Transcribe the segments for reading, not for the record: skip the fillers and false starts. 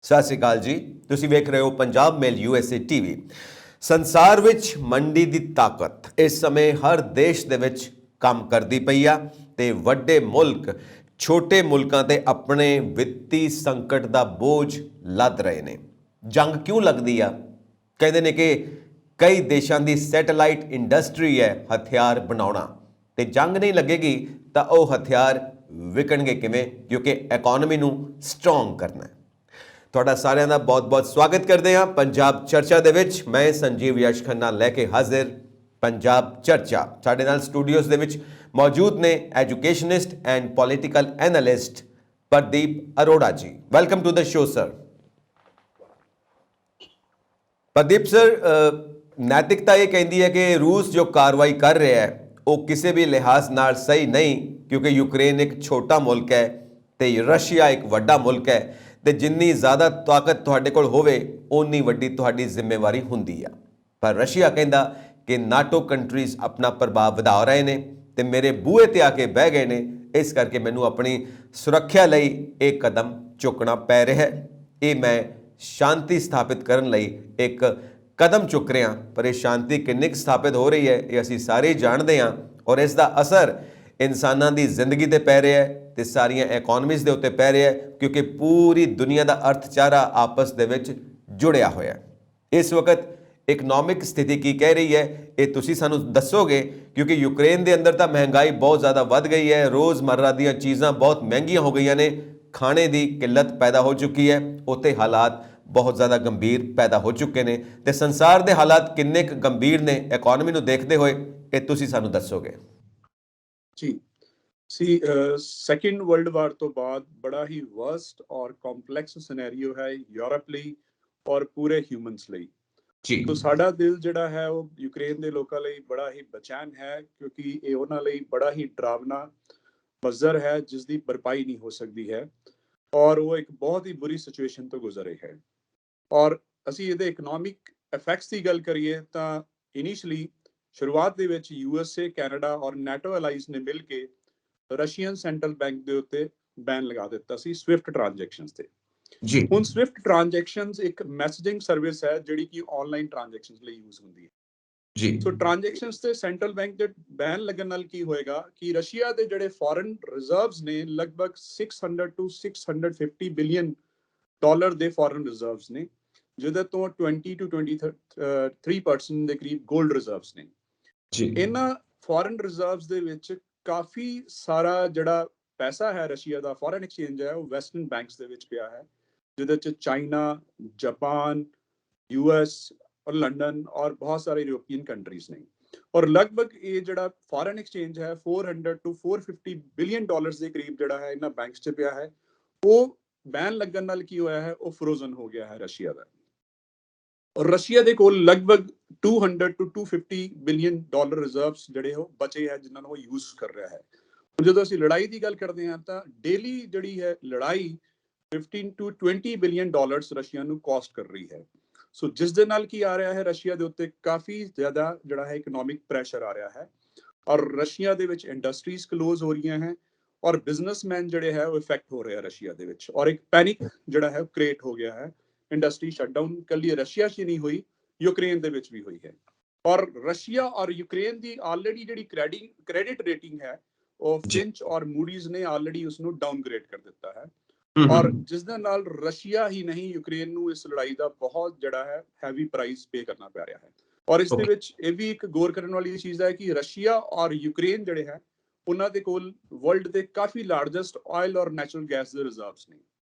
ਸਤਿ ਸ਼੍ਰੀ ਅਕਾਲ ਜੀ। ਤੁਸੀਂ ਵੇਖ ਰਹੇ ਹੋ ਪੰਜਾਬ ਮੇਲ USA ਟੀਵੀ। ਸੰਸਾਰ ਵਿੱਚ ਮੰਡੀ ਦੀ ਤਾਕਤ ਇਸ ਸਮੇਂ ਹਰ ਦੇਸ਼ ਦੇ ਵਿੱਚ ਕੰਮ ਕਰਦੀ ਪਈ ਆ ਤੇ ਵੱਡੇ ਮੁਲਕ ਛੋਟੇ ਮੁਲਕਾਂ ਤੇ ਆਪਣੇ ਵਿੱਤੀ ਸੰਕਟ ਦਾ ਬੋਝ ਲੱਦ ਰਹੇ ਨੇ। ਜੰਗ ਕਿਉਂ ਲੱਗਦੀ ਆ? ਕਹਿੰਦੇ ਨੇ ਕਿ ਕਈ ਦੇਸ਼ਾਂ ਦੀ ਸੈਟੇਲਾਈਟ ਇੰਡਸਟਰੀ ਹੈ ਹਥਿਆਰ ਬਣਾਉਣਾ, ਤੇ ਜੰਗ ਨਹੀਂ ਲੱਗੇਗੀ ਤਾਂ ਉਹ ਹਥਿਆਰ ਵਿਕਣਗੇ ਕਿਵੇਂ? ਕਿਉਂਕਿ ਇਕਨੋਮੀ ਨੂੰ ਸਟਰੋਂਗ ਕਰਨਾ ਹੈ। ਤੁਹਾਡਾ ਸਾਰਿਆਂ ਦਾ ਬਹੁਤ-ਬਹੁਤ ਸਵਾਗਤ ਕਰਦੇ ਹਾਂ ਪੰਜਾਬ ਚਰਚਾ ਦੇ ਵਿੱਚ। ਮੈਂ ਸੰਜੀਵ ਯਸ਼ ਖੰਨਾ ਲੈ ਕੇ ਹਾਜ਼ਰ ਪੰਜਾਬ ਚਰਚਾ। ਸਾਡੇ ਨਾਲ ਸਟੂਡੀਓਜ਼ ਦੇ ਵਿੱਚ ਮੌਜੂਦ ਨੇ educationist and political analyst Pradeep Arora ji. Welcome to the show sir. Pradeep sir, ਨੈਤਿਕਤਾ ਇਹ ਕਹਿੰਦੀ ਹੈ ਕਿ ਰੂਸ ਜੋ ਕਾਰਵਾਈ ਕਰ ਰਿਹਾ ਹੈ ਉਹ ਕਿਸੇ ਵੀ ਲਿਹਾਜ਼ ਨਾਲ ਸਹੀ ਨਹੀਂ, ਕਿਉਂਕਿ ਯੂਕਰੇਨ ਇੱਕ ਛੋਟਾ ਮੁਲਕ ਹੈ ਤੇ ਰਸ਼ੀਆ ਇੱਕ ਵੱਡਾ ਮੁਲਕ ਹੈ, ਤੇ ਜਿੰਨੀ ਜ਼ਿਆਦਾ ਤਾਕਤ ਤੁਹਾਡੇ ਕੋਲ ਹੋਵੇ ਓਨੀ ਵੱਡੀ ਤੁਹਾਡੀ ਜ਼ਿੰਮੇਵਾਰੀ ਹੁੰਦੀ ਆ। ਪਰ ਰਸ਼ੀਆ ਕਹਿੰਦਾ ਕਿ ਨਾਟੋ ਕੰਟਰੀਜ਼ ਆਪਣਾ ਪ੍ਰਭਾਵ ਵਧਾ ਰਹੇ ਨੇ ਤੇ ਮੇਰੇ ਬੂਹੇ ਤੇ ਆ ਕੇ ਬਹਿ ਗਏ ਨੇ, ਇਸ ਕਰਕੇ ਮੈਨੂੰ ਆਪਣੀ ਸੁਰੱਖਿਆ ਲਈ ਇਹ ਕਦਮ ਚੁੱਕਣਾ ਪੈ ਰਿਹਾ ਹੈ। ਇਹ ਮੈਂ ਸ਼ਾਂਤੀ ਸਥਾਪਿਤ ਕਰਨ ਲਈ ਇੱਕ ਕਦਮ ਚੁੱਕ ਰਿਹਾ, ਪਰ ਇਹ ਸ਼ਾਂਤੀ ਕਿੰਨੀ ਕੁ ਸਥਾਪਿਤ ਹੋ ਰਹੀ ਹੈ ਇਹ ਅਸੀਂ ਸਾਰੇ ਜਾਣਦੇ ਹਾਂ, ਔਰ ਇਸ ਦਾ ਅਸਰ ਇਨਸਾਨਾਂ ਦੀ ਜ਼ਿੰਦਗੀ ਤੇ ਪੈ ਰਿਹਾ ਹੈ ਤੇ ਸਾਰੀਆਂ ਇਕਨੋਮੀਜ਼ ਦੇ ਉੱਤੇ ਪੈ ਰਿਹਾ ਹੈ, ਕਿਉਂਕਿ ਪੂਰੀ ਦੁਨੀਆ ਦਾ ਅਰਥਚਾਰਾ ਆਪਸ ਦੇ ਵਿੱਚ ਜੁੜਿਆ ਹੋਇਆ ਹੈ। ਇਸ ਵਕਤ ਇਕਨੋਮਿਕ ਸਥਿਤੀ ਕੀ ਕਹਿ ਰਹੀ ਹੈ ਇਹ ਤੁਸੀਂ ਸਾਨੂੰ ਦੱਸੋਗੇ, ਕਿਉਂਕਿ ਯੂਕਰੇਨ ਦੇ ਅੰਦਰ ਤਾਂ ਮਹਿੰਗਾਈ ਬਹੁਤ ਜ਼ਿਆਦਾ ਵੱਧ ਗਈ ਹੈ, ਰੋਜ਼ਮर्रा ਦੀਆਂ ਚੀਜ਼ਾਂ ਬਹੁਤ ਮਹਿੰਗੀਆਂ ਹੋ ਗਈਆਂ ਨੇ, ਖਾਣੇ ਦੀ ਕਿੱਲਤ ਪੈਦਾ ਹੋ ਚੁੱਕੀ ਹੈ, ਉੱਥੇ ਹਾਲਾਤ ਬਹੁਤ ਜ਼ਿਆਦਾ ਗੰਭੀਰ ਪੈਦਾ ਹੋ ਚੁੱਕੇ ਨੇ, ਤੇ ਸੰਸਾਰ ਦੇ ਹਾਲਾਤ ਕਿੰਨੇ ਕੁ ਗੰਭੀਰ ਨੇ ਇਕਨੋਮੀ ਨੂੰ ਦੇਖਦੇ ਹੋਏ ਇਹ ਤੁਸੀਂ ਸਾਨੂੰ ਦੱਸੋਗੇ ਜੀ। ਸੈਕਿੰਡ ਵਰਲਡ ਵਾਰ ਤੋਂ ਬਾਅਦ ਬੜਾ ਹੀ ਵਰਸਟ ਔਰ ਕੰਪਲੈਕਸ ਸਿਨੈਰੀਓ ਹੈ ਯੂਰਪ ਲਈ ਔਰ ਪੂਰੇ ਹਿਊਮਨਸ ਲਈ ਜੀ। ਤਾਂ ਸਾਡਾ ਦਿਲ ਜਿਹੜਾ ਹੈ ਉਹ ਯੂਕਰੇਨ ਦੇ ਲੋਕਾਂ ਲਈ ਬੜਾ ਹੀ ਬੇਚੈਨ ਹੈ, ਕਿਉਂਕਿ ਇਹ ਉਹਨਾਂ ਲਈ ਬੜਾ ਹੀ ਡਰਾਵਨਾ ਮੰਜ਼ਰ ਹੈ ਜਿਸ ਦੀ ਭਰਪਾਈ ਨਹੀਂ ਹੋ ਸਕਦੀ ਹੈ, ਔਰ ਉਹ ਇੱਕ ਬਹੁਤ ਹੀ ਬੁਰੀ ਸਿਚੁਏਸ਼ਨ ਤੋਂ ਗੁਜ਼ਰ ਰਹੇ ਹੈ। ਔਰ ਅਸੀਂ ਇਹਦੇ ਇਕਨੋਮਿਕ ਇਫੈਕਟਸ ਦੀ ਗੱਲ ਕਰੀਏ ਤਾਂ ਇਨੀਸ਼ੀਅਲੀ ਸ਼ੁਰੂਆਤ ਦੇ ਵਿੱਚ USA, ਕੈਨੇਡਾ ਔਰ ਨੈਟੋ ਅਲਾਈਜ਼ ਨੇ ਮਿਲ ਕੇ ਰਸ਼ੀਅਨ ਸੈਂਟਰਲ ਬੈਂਕ ਦੇ ਉੱਤੇ ਬੈਨ ਲਗਾ ਦਿੱਤਾ ਸੀ ਸਵਿਫਟ ਟ੍ਰਾਂਜੈਕਸ਼ਨਸ ਤੇ ਜੀ। ਹੁਣ ਸਵਿਫਟ ਟ੍ਰਾਂਜੈਕਸ਼ਨਸ ਇੱਕ ਮੈਸੇਜਿੰਗ ਸਰਵਿਸ ਹੈ ਜਿਹੜੀ ਕਿ ਆਨਲਾਈਨ ਟ੍ਰਾਂਜੈਕਸ਼ਨਸ ਲਈ ਯੂਜ਼ ਹੁੰਦੀ ਹੈ ਜੀ। ਸੋ ਟ੍ਰਾਂਜੈਕਸ਼ਨਸ ਤੇ ਸੈਂਟਰਲ ਬੈਂਕ ਦੇ ਬੈਨ ਲੱਗਣ ਨਾਲ ਕੀ ਹੋਏਗਾ ਕਿ ਰਸ਼ੀਆ ਦੇ ਜਿਹੜੇ ਫੋਰਨ ਰਿਜ਼ਰਵਸ ਨੇ ਲਗਭਗ 600 to 650 ਬਿਲੀਅਨ ਡਾਲਰ ਦੇ ਫੋਰਨ ਰਿਜ਼ਰਵਸ ਨੇ, ਜਿਹਦੇ ਤੋਂ 20 to 23% ਦੇ ਕਰੀਬ ਗੋਲਡ ਰਿਜ਼ਰਵਸ ਨੇ ਜੀ। ਇਹਨਾਂ ਫੋਰਨ ਰਿਜ਼ਰਵਸ ਦੇ ਵਿੱਚ ਕਾਫੀ ਸਾਰਾ ਜਿਹੜਾ ਪੈਸਾ ਹੈ ਰਸ਼ੀਆ ਦਾ ਫੋਰਨ ਐਕਸਚੇਂਜ ਹੈ ਉਹ ਵੈਸਟਰਨ ਬੈਂਕਸ ਦੇ ਵਿੱਚ ਪਿਆ ਹੈ, ਜਿਹਦੇ ਚ ਚਾਈਨਾ, ਜਾਪਾਨ, US ਔਰ ਲੰਡਨ ਔਰ ਬਹੁਤ ਸਾਰੇ ਯੂਰੋਪੀਅਨ ਕੰਟਰੀਜ਼ ਨੇ। ਔਰ ਲਗਭਗ ਇਹ ਜਿਹੜਾ ਫੋਰਨ ਐਕਸਚੇਂਜ ਹੈ 400 to 450 ਬਿਲੀਅਨ ਡਾਲਰਸ ਦੇ ਕਰੀਬ ਜਿਹੜਾ ਹੈ ਇਹਨਾਂ ਬੈਂਕਸ 'ਚ ਪਿਆ ਹੈ। ਉਹ ਬੈਨ ਲੱਗਣ ਨਾਲ ਕੀ ਹੋਇਆ ਹੈ, ਉਹ ਫਰੋਜ਼ਨ ਹੋ ਗਿਆ ਹੈ ਰਸ਼ੀਆ ਦਾ। ਔਰ ਰਸ਼ੀਆ ਦੇ ਕੋਲ ਲਗਭਗ 200 to 250 ਬਿਲੀਅਨ ਡਾਲਰ ਰਿਜ਼ਰਵਸ ਜਿਹੜੇ ਉਹ ਬਚੇ ਹੈ, ਜਿਨ੍ਹਾਂ ਨੂੰ ਉਹ ਯੂਜ਼ ਕਰ ਰਿਹਾ ਹੈ। ਜਦੋਂ ਅਸੀਂ ਲੜਾਈ ਦੀ ਗੱਲ ਕਰਦੇ ਹਾਂ ਤਾਂ ਡੇਲੀ ਜਿਹੜੀ ਹੈ ਲੜਾਈ 15 to 20 ਬਿਲੀਅਨ ਡਾਲਰਸ ਰਸ਼ੀਆ ਨੂੰ ਕਾਸਟ ਕਰ ਰਹੀ ਹੈ। ਸੋ ਜਿਸ ਦੇ ਨਾਲ ਕੀ ਆ ਰਿਹਾ ਹੈ, ਰਸ਼ੀਆ ਦੇ ਉੱਤੇ ਕਾਫੀ ਜ਼ਿਆਦਾ ਜਿਹੜਾ ਹੈ ਇਕਨੋਮਿਕ ਪ੍ਰੈਸ਼ਰ ਆ ਰਿਹਾ ਹੈ, ਔਰ ਰਸ਼ੀਆ ਦੇ ਵਿੱਚ ਇੰਡਸਟਰੀਜ਼ ਕਲੋਜ਼ ਹੋ ਰਹੀਆਂ ਹੈ, ਔਰ ਬਿਜ਼ਨਸਮੈਨ ਜਿਹੜੇ ਹੈ ਉਹ ਇਫੈਕਟ ਹੋ ਰਿਹਾ ਰਸ਼ੀਆ ਦੇ ਵਿੱਚ, ਔਰ ਇੱਕ ਪੈਨਿਕ ਜਿਹੜਾ ਹੈ ਉਹ ਕ੍ਰੀਏਟ ਹੋ ਗਿਆ ਹੈ। ਇੰਡਸਟਰੀ ਸ਼ਟਡਾਊਨ ਕੱਲੀ ਰਸ਼ੀਆ 'ਚ ਨਹੀਂ ਹੋਈ, ਯੂਕਰੇਨ ਦੇ ਵਿੱਚ ਵੀ ਹੋਈ ਹੈ। ਔਰ ਰਸ਼ੀਆ ਔਰ ਯੂਕਰੇਨ ਦੀ ਆਲਰੇਡੀ ਜਿਹੜੀ ਕ੍ਰੈਡਿਟ ਰੇਟਿੰਗ ਹੈ ਉਹ ਫਿੰਚ ਔਰ ਮੂਡੀਜ਼ ਨੇ ਆਲਰੇਡੀ ਉਸ ਨੂੰ ਡਾਊਨਗ੍ਰੇਡ ਕਰ ਦਿੱਤਾ ਹੈ, ਔਰ ਜਿਸ ਦੇ ਨਾਲ ਰਸ਼ੀਆ ਹੀ ਨਹੀਂ ਯੂਕਰੇਨ ਨੂੰ ਇਸ ਲੜਾਈ ਦਾ ਬਹੁਤ ਜਿਹੜਾ ਹੈ ਹੈਵੀ ਪ੍ਰਾਈਸ ਪੇ ਕਰਨਾ ਪੈ ਰਿਹਾ ਹੈ। ਔਰ ਇਸ ਦੇ ਵਿੱਚ ਇਹ ਵੀ ਇੱਕ ਗੌਰ ਕਰਨ ਵਾਲੀ ਚੀਜ਼ ਹੈ ਕਿ ਰਸ਼ੀਆ ਔਰ ਯੂਕਰੇਨ ਜਿਹੜੇ ਹੈ ਉਹਨਾਂ ਦੇ ਕੋਲ ਵਰਲਡ ਦੇ ਕਾਫੀ ਲਾਰਜੈਸਟ ਆਇਲ ਔਰ ਨੈਚੁਰਲ ਗੈਸ ਦੇ ਰਿਜ਼ਰਵਸ ਨੇ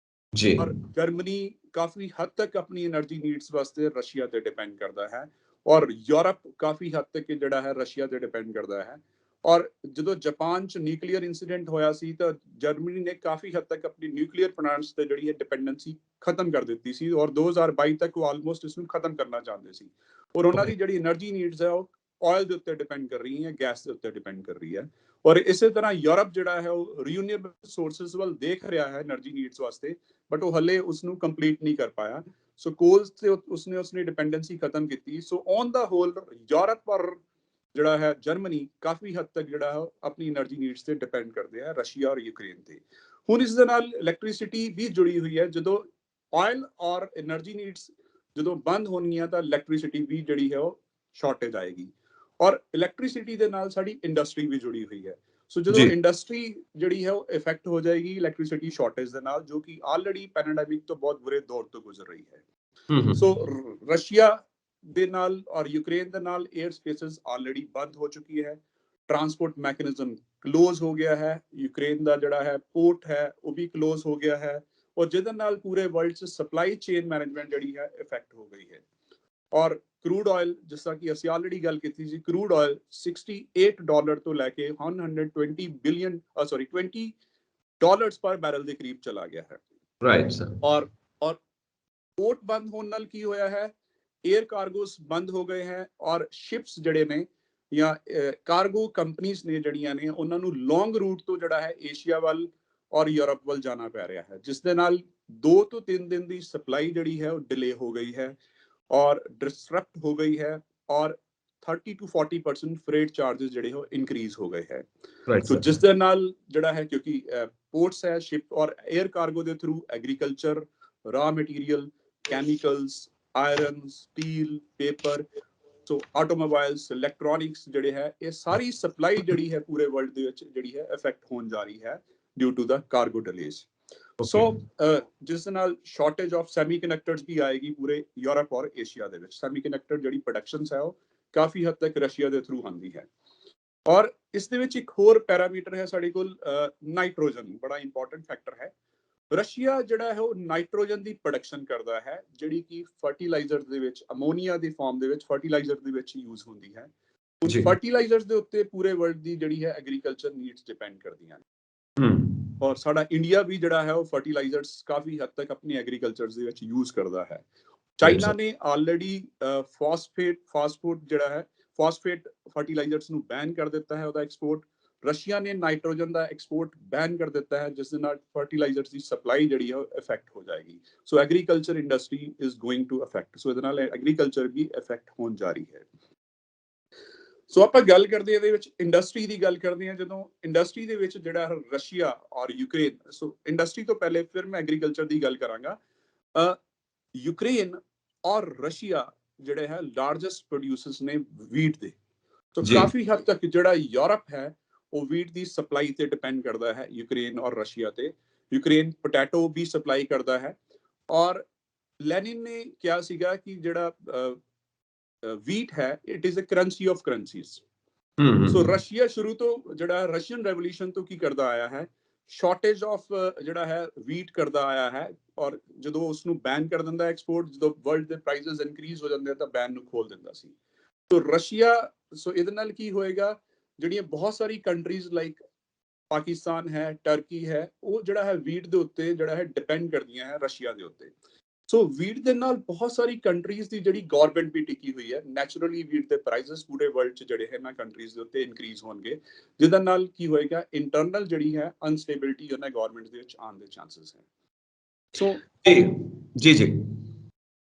ਜੀ। ਔਰ ਜਰਮਨੀ ਕਾਫੀ ਹੱਦ ਤੱਕ ਆਪਣੀ એનર્ਜੀ ਨੀਡਸ ਵਾਸਤੇ ਰਸ਼ੀਆ ਤੇ ਡਿਪੈਂਡ ਕਰਦਾ ਹੈ, ਔਰ ਯੂਰਪ ਕਾਫੀ ਹੱਦ ਤੱਕ ਜਿਹੜਾ ਹੈ ਰਸ਼ੀਆ ਤੇ ਡਿਪੈਂਡ ਕਰਦਾ ਹੈ। ਔਰ ਜਦੋਂ ਜਾਪਾਨ 'ਚ ਨਿਊਕਲੀਅਰ ਇਨਸੀਡੈਂਟ ਹੋਇਆ ਸੀ ਤਾਂ ਜਰਮਨੀ ਨੇ ਕਾਫੀ ਹੱਦ ਤੱਕ ਆਪਣੀ ਨਿਊਕਲੀਅਰ ਪਲਾਂਟਸ ਤੇ ਜਿਹੜੀ ਹੈ ਡਿਪੈਂਡੈਂਸੀ ਖਤਮ ਕਰ ਦਿੱਤੀ ਸੀ, ਔਰ 2022 ਤੱਕ ਉਹ ਆਲਮੋਸਟ ਇਸ ਨੂੰ ਖਤਮ ਕਰਨਾ ਚਾਹੁੰਦੇ ਸੀ। ਔਰ ਉਹਨਾਂ ਦੀ ਜਿਹੜੀ એનર્ਜੀ ਨੀਡਸ ਹੈ ਉਹ ਆਇਲ ਦੇ ਉੱਤੇ ਡਿਪੈਂਡ ਕਰ ਰਹੀ ਹੈ, ਗੈਸ ਦੇ ਉੱਤੇ ਡਿਪੈਂਡ ਕਰ ਰਹੀ ਹੈ। ਔਰ ਇਸੇ ਤਰ੍ਹਾਂ ਯੂਰਪ ਜਿਹੜਾ ਹੈ ਉਹ ਰੀਨਿਊਏਬਲ ਸੋਰਸਸ ਵੱਲ ਦੇਖ ਰਿਹਾ ਹੈ એનર્ਜੀ ਨੀਡਸ ਵਾਸਤੇ, ਬਟ ਉਹ ਹਲੇ ਉਸ ਨੂੰ ਕੰਪਲੀਟ ਨਹੀਂ ਕਰ ਪਾਇਆ। ਸੋ ਕੋਲਸ ਤੇ ਉਸਨੇ ਡਿਪੈਂਡੈਂਸੀ ਖਤਮ ਕੀਤੀ। So on the whole Europe ਔਰ ਜਿਹੜਾ ਹੈ ਜਰਮਨੀ ਕਾਫੀ ਹੱਦ ਤੱਕ ਜਿਹੜਾ ਹੈ ਆਪਣੀ એનર્ਜੀ ਨੀਡਸ ਤੇ ਡਿਪੈਂਡ ਕਰਦੇ ਆ ਰਸ਼ੀਆ ਔਰ ਯੂਕਰੇਨ ਤੇ। ਹੁਣ ਇਸ ਦੇ ਨਾਲ ਇਲੈਕਟ੍ਰਿਸਿਟੀ ਵੀ ਜੁੜੀ ਹੋਈ ਹੈ। ਜਦੋਂ ਆਇਲ ਔਰ એનર્ਜੀ ਨੀਡਸ ਜਦੋਂ ਬੰਦ ਹੋਣਗੀਆਂ ਤਾਂ ਇਲੈਕਟ੍ਰਿਸਿਟੀ ਵੀ ਜਿਹੜੀ ਹੈ ਉਹ ਸ਼ਾਰਟੇਜ ਆਏਗੀ, ਔਰ ਇਲੈਕਟ੍ਰਿਸਿਟੀ ਦੇ ਨਾਲ ਸਾਡੀ ਇੰਡਸਟਰੀ ਵੀ ਜੁੜੀ ਹੋਈ ਹੈ। ਸੋ ਜਦੋਂ ਇੰਡਸਟਰੀ ਜਿਹੜੀ ਹੈ ਉਹ ਇਫੈਕਟ ਹੋ ਜਾਏਗੀ ਇਲੈਕਟ੍ਰਿਸਿਟੀ ਸ਼ਾਰਟੇਜ ਦੇ ਨਾਲ, ਜੋ ਕਿ ਆਲਰੇਡੀ ਪੈਂਡੇਮਿਕ ਤੋਂ ਬਹੁਤ ਬੁਰੇ ਦੌਰ ਤੋਂ ਗੁਜ਼ਰ ਰਹੀ ਹੈ। ਸੋ ਰਸ਼ੀਆ ਦੇ ਨਾਲ ਔਰ ਯੂਕਰੇਨ ਦੇ ਨਾਲ 에ਅਰ ਸਪੇਸਿਸ ਆਲਰੇਡੀ ਬੰਦ ਹੋ ਚੁੱਕੀ ਹੈ, ਟਰਾਂਸਪੋਰਟ ਮੈਕੈਨਿਜ਼ਮ ਕਲੋਜ਼ ਹੋ ਗਿਆ ਹੈ, ਯੂਕਰੇਨ ਦਾ ਜਿਹੜਾ ਹੈ ਪੋਰਟ ਹੈ ਉਹ ਵੀ ਕਲੋਜ਼ ਹੋ ਗਿਆ ਹੈ, ਔਰ ਜਿਹਦੇ ਨਾਲ ਪੂਰੇ ਵਰਲਡ 'ਚ ਸਪਲਾਈ ਚੇਨ ਮੈਨੇਜਮੈਂਟ ਜਿਹੜੀ ਹੈ ਇਫੈਕਟ ਹੋ ਗਈ ਹੈ। ਔਰ ਕਰੂਡ ਆਇਲ, ਜਿਸ ਤਰ੍ਹਾਂ ਕਿ ਅਸੀਂ ਆਲਰੇਡੀ ਗੱਲ ਕੀਤੀ ਸੀ, ਕਰੂਡ ਆਇਲ $68 ਤੋਂ ਲੈ ਕੇ 120 ਬਿਲੀਅਨ $20 ਪਰ ਬੈਰਲ ਦੇ ਕਰੀਬ ਚਲਾ ਗਿਆ ਹੈ। Right sir. ਔਰ ਪੋਰਟ ਬੰਦ ਹੋਣ ਨਾਲ ਕੀ ਹੋਇਆ ਹੈ, 에ਅਰ ਕਾਰਗੋਸ ਬੰਦ ਹੋ ਗਏ ਹੈ, ਔਰ ਸ਼ਿਪਸ ਜਿਹੜੇ ਨੇ ਜਾਂ ਕਾਰਗੋ ਕੰਪਨੀਆਂ ਨੇ ਜਿਹੜੀਆਂ ਨੇ ਉਹਨਾਂ ਨੂੰ ਲੌਂਗ ਰੂਟ ਤੋਂ ਜਿਹੜਾ ਹੈ ਏਸ਼ੀਆ ਵੱਲ ਔਰ ਯੂਰਪ ਵੱਲ ਜਾਣਾ ਪੈ ਰਿਹਾ ਹੈ, ਜਿਸ ਦੇ ਨਾਲ 2 ਤੋਂ 3 ਦਿਨ ਦੀ ਸਪਲਾਈ ਜਿਹੜੀ ਹੈ ਉਹ ਡਿਲੇ ਹੋ ਗਈ ਹੈ ਔਰ ਡਿਸਰਪਟ ਹੋ ਗਈ ਹੈ, ਔਰ 30 to 40% ਫਰੇਟ ਚਾਰजेस ਜਿਹੜੇ ਉਹ ਇਨਕਰੀਜ਼ ਹੋ ਗਏ ਹੈ। ਸੋ ਜਿਸ ਦੇ ਨਾਲ ਜਿਹੜਾ ਹੈ, ਕਿਉਂਕਿ ਪੋਰਟਸ ਹੈ, ਸ਼ਿਪ ਔਰ 에ਅਰ ਕਾਰਗੋ ਦੇ through agriculture, raw material, chemicals, iron, steel, paper, so automobiles, electronics ਜਿਹੜੇ ਹੈ, ਇਹ ਸਾਰੀ ਸਪਲਾਈ ਜਿਹੜੀ ਹੈ ਪੂਰੇ ਵਰਲਡ ਦੇ ਵਿੱਚ ਜਿਹੜੀ ਹੈ ਇਫੈਕਟ ਹੋਣ ਜਾ ਰਹੀ ਹੈ ਡਿਊ ਟੂ ਦਾ ਕਾਰਗੋ ਡਿਲੇਸ। ਸੋ ਜਿਸ ਨਾਲ ਸ਼ਾਰਟੇਜ ਆਫ ਸੈਮੀਕੰਡਕਟਰਸ ਵੀ ਆਏਗੀ ਪੂਰੇ ਯੂਰਪ ਔਰ ਏਸ਼ੀਆ ਦੇ ਵਿੱਚ। ਸੈਮੀਕੰਡਕਟਰ ਜਿਹੜੀ ਪ੍ਰੋਡਕਸ਼ਨਸ ਹੈ ਉਹ ਕਾਫੀ ਹੱਦ ਤੱਕ ਰਸ਼ੀਆ ਦੇ ਥਰੂ ਆਉਂਦੀ ਹੈ। ਔਰ ਇਸ ਦੇ ਵਿੱਚ ਇੱਕ ਹੋਰ ਪੈਰਾਮੀਟਰ ਹੈ ਸਾਡੇ ਕੋਲ, ਨਾਈਟ੍ਰੋਜਨ, ਬੜਾ ਇੰਪੋਰਟੈਂਟ ਫੈਕਟਰ ਹੈ। ਰਸ਼ੀਆ ਜਿਹੜਾ ਹੈ ਉਹ ਨਾਈਟ੍ਰੋਜਨ ਦੀ ਪ੍ਰੋਡਕਸ਼ਨ ਕਰਦਾ ਹੈ, ਜਿਹੜੀ ਕਿ ਫਰਟੀਲਾਈਜ਼ਰ ਦੇ ਵਿੱਚ, ਅਮੋਨੀਆ ਦੀ ਫਾਰਮ ਦੇ ਵਿੱਚ ਫਰਟੀਲਾਈਜ਼ਰ ਦੇ ਵਿੱਚ ਯੂਜ਼ ਹੁੰਦੀ ਹੈ। ਫਰਟੀਲਾਈਜ਼ਰਸ ਦੇ ਉੱਤੇ ਪੂਰੇ ਵਰਲਡ ਦੀ ਜਿਹੜੀ ਹੈ ਐਗਰੀਕਲਚਰ ਨੀਡਸ ਡਿਪੈਂਡ ਕਰਦੀਆਂ ਨੇ, ਔਰ ਸਾਡਾ ਇੰਡੀਆ ਵੀ ਜਿਹੜਾ ਹੈ ਉਹ ਫਰਟੀਲਾਈਜ਼ਰਸ ਕਾਫੀ ਹੱਦ ਤੱਕ ਆਪਣੀ ਐਗਰੀਕਲਚਰ ਦੇ ਵਿੱਚ ਯੂਜ਼ ਕਰਦਾ ਹੈ। ਚਾਈਨਾ ਨੇ ਆਲਰੇਡੀ ਫਾਸਫੇਟ ਫਰਟੀਲਾਈਜ਼ਰਸ ਨੂੰ ਬੈਨ ਕਰ ਦਿੱਤਾ ਹੈ ਉਹਦਾ ਐਕਸਪੋਰਟ। ਰਸ਼ੀਆ ਨੇ ਨਾਈਟ੍ਰੋਜਨ ਦਾ ਐਕਸਪੋਰਟ ਬੈਨ ਕਰ ਦਿੱਤਾ ਹੈ, ਜਿਸ ਦੇ ਨਾਲ ਫਰਟੀਲਾਈਜ਼ਰਸ ਦੀ ਸਪਲਾਈ ਜਿਹੜੀ ਹੈ ਉਹ ਇਫੈਕਟ ਹੋ ਜਾਏਗੀ। So agriculture industry is going to affect. So ਇਹਦੇ ਨਾਲ ਐਗਰੀਕਲਚਰ ਵੀ ਇਫੈਕਟ ਹੋਣ ਜਾ ਰਹੀ ਹੈ। ਸੋ ਆਪਾਂ ਗੱਲ ਕਰਦੇ ਇਹਦੇ ਵਿੱਚ ਇੰਡਸਟਰੀ ਦੀ ਗੱਲ ਕਰਦੇ ਹਾਂ। ਜਦੋਂ ਇੰਡਸਟਰੀ ਦੇ ਵਿੱਚ ਜਿਹੜਾ ਰਸ਼ੀਆ ਔਰ ਯੂਕਰੇਨ, ਸੋ ਇੰਡਸਟਰੀ ਤੋਂ ਪਹਿਲੇ ਫਿਰ ਮੈਂ ਐਗਰੀਕਲਚਰ ਦੀ ਗੱਲ ਕਰਾਂਗਾ। ਯੂਕਰੇਨ ਔਰ ਰਸ਼ੀਆ ਜਿਹੜੇ ਹੈ ਲਾਰਜੈਸਟ ਪ੍ਰੋਡਿਊਸਰਸ ਨੇ ਵੀਟ ਦੇ। ਸੋ ਕਾਫੀ ਹੱਦ ਤੱਕ ਜਿਹੜਾ ਯੂਰਪ ਹੈ ਉਹ ਵੀਟ ਦੀ ਸਪਲਾਈ ਤੇ ਡਿਪੈਂਡ ਕਰਦਾ ਹੈ ਯੂਕਰੇਨ ਔਰ ਰਸ਼ੀਆ ਤੇ। ਯੂਕਰੇਨ ਪੋਟੈਟੋ ਵੀ ਸਪਲਾਈ ਕਰਦਾ ਹੈ, ਔਰ ਲੈਨਿਨ ਨੇ ਕਿਹਾ ਸੀਗਾ ਕਿ ਜਿਹੜਾ wheat ਹੈ, it is a currency of currencies। So Russia ਸ਼ੁਰੂ ਤੋਂ ਜਿਹੜਾ ਰਸ਼ੀਅਨ ਰੈਵੋਲੂਸ਼ਨ ਤੋਂ ਕੀ ਕਰਦਾ ਆਇਆ ਹੈ, ਸ਼ਾਰਟੇਜ ਆਫ ਜਿਹੜਾ ਹੈ wheat ਕਰਦਾ ਆਇਆ ਹੈ, ਔਰ ਜਦੋਂ ਉਸ ਨੂੰ ਬੈਨ ਕਰ ਦਿੰਦਾ ਐਕਸਪੋਰਟ, ਜਦੋਂ ਵਰਲਡ ਦੇ ਪ੍ਰਾਈਸਸ ਇਨਕਰੀਜ਼ ਹੋ ਜਾਂਦੇ ਤਾਂ ਬੈਨ ਨੂੰ ਖੋਲ ਦਿੰਦਾ ਸੀ। ਸੋ ਰਸ਼ੀਆ, ਸੋ ਇਹਦੇ ਨਾਲ ਕੀ ਹੋਏਗਾ, ਜਿਹੜੀਆਂ ਬਹੁਤ ਸਾਰੀ ਕੰਟਰੀਜ਼ ਲਾਈਕ ਪਾਕਿਸਤਾਨ ਹੈ, ਟਰਕੀ ਹੈ, ਉਹ ਜਿਹੜਾ ਹੈ wheat ਦੇ ਉੱਤੇ ਜਿਹੜਾ ਹੈ ਡਿਪੈਂਡ ਕਰਦੀਆਂ ਹੈ ਰਸ਼ੀਆ ਦੇ ਉੱਤੇ। ਸੋ ਵੀਟ ਦੇ ਨਾਲ ਬਹੁਤ ਸਾਰੀ ਕੰਟਰੀਜ਼ ਦੀ ਜਿਹੜੀ ਗਵਰਨਮੈਂਟ ਵੀ ਟਿਕੀ ਹੋਈ ਹੈ। ਨੈਚੁਰਲੀ ਵੀਟ ਦੇ ਪ੍ਰਾਈਸਸ ਪੂਰੇ ਵਰਲਡ 'ਚ ਜਿਹੜੇ ਇਹਨਾਂ ਕੰਟਰੀਜ਼ ਦੇ ਉੱਤੇ ਇਨਕਰੀਜ਼ ਹੋਣਗੇ, ਜਿਹਦੇ ਨਾਲ ਕੀ ਹੋਏਗਾ, ਇੰਟਰਨਲ ਜਿਹੜੀ ਹੈ ਅਨਸਟੇਬਿਲਿਟੀ ਉਹਨਾਂ ਗਵਰਨਮੈਂਟ ਦੇ ਵਿੱਚ ਆਉਣ ਦੇ ਚਾਂਸਸ ਹੈ। ਸੋ ਜੀ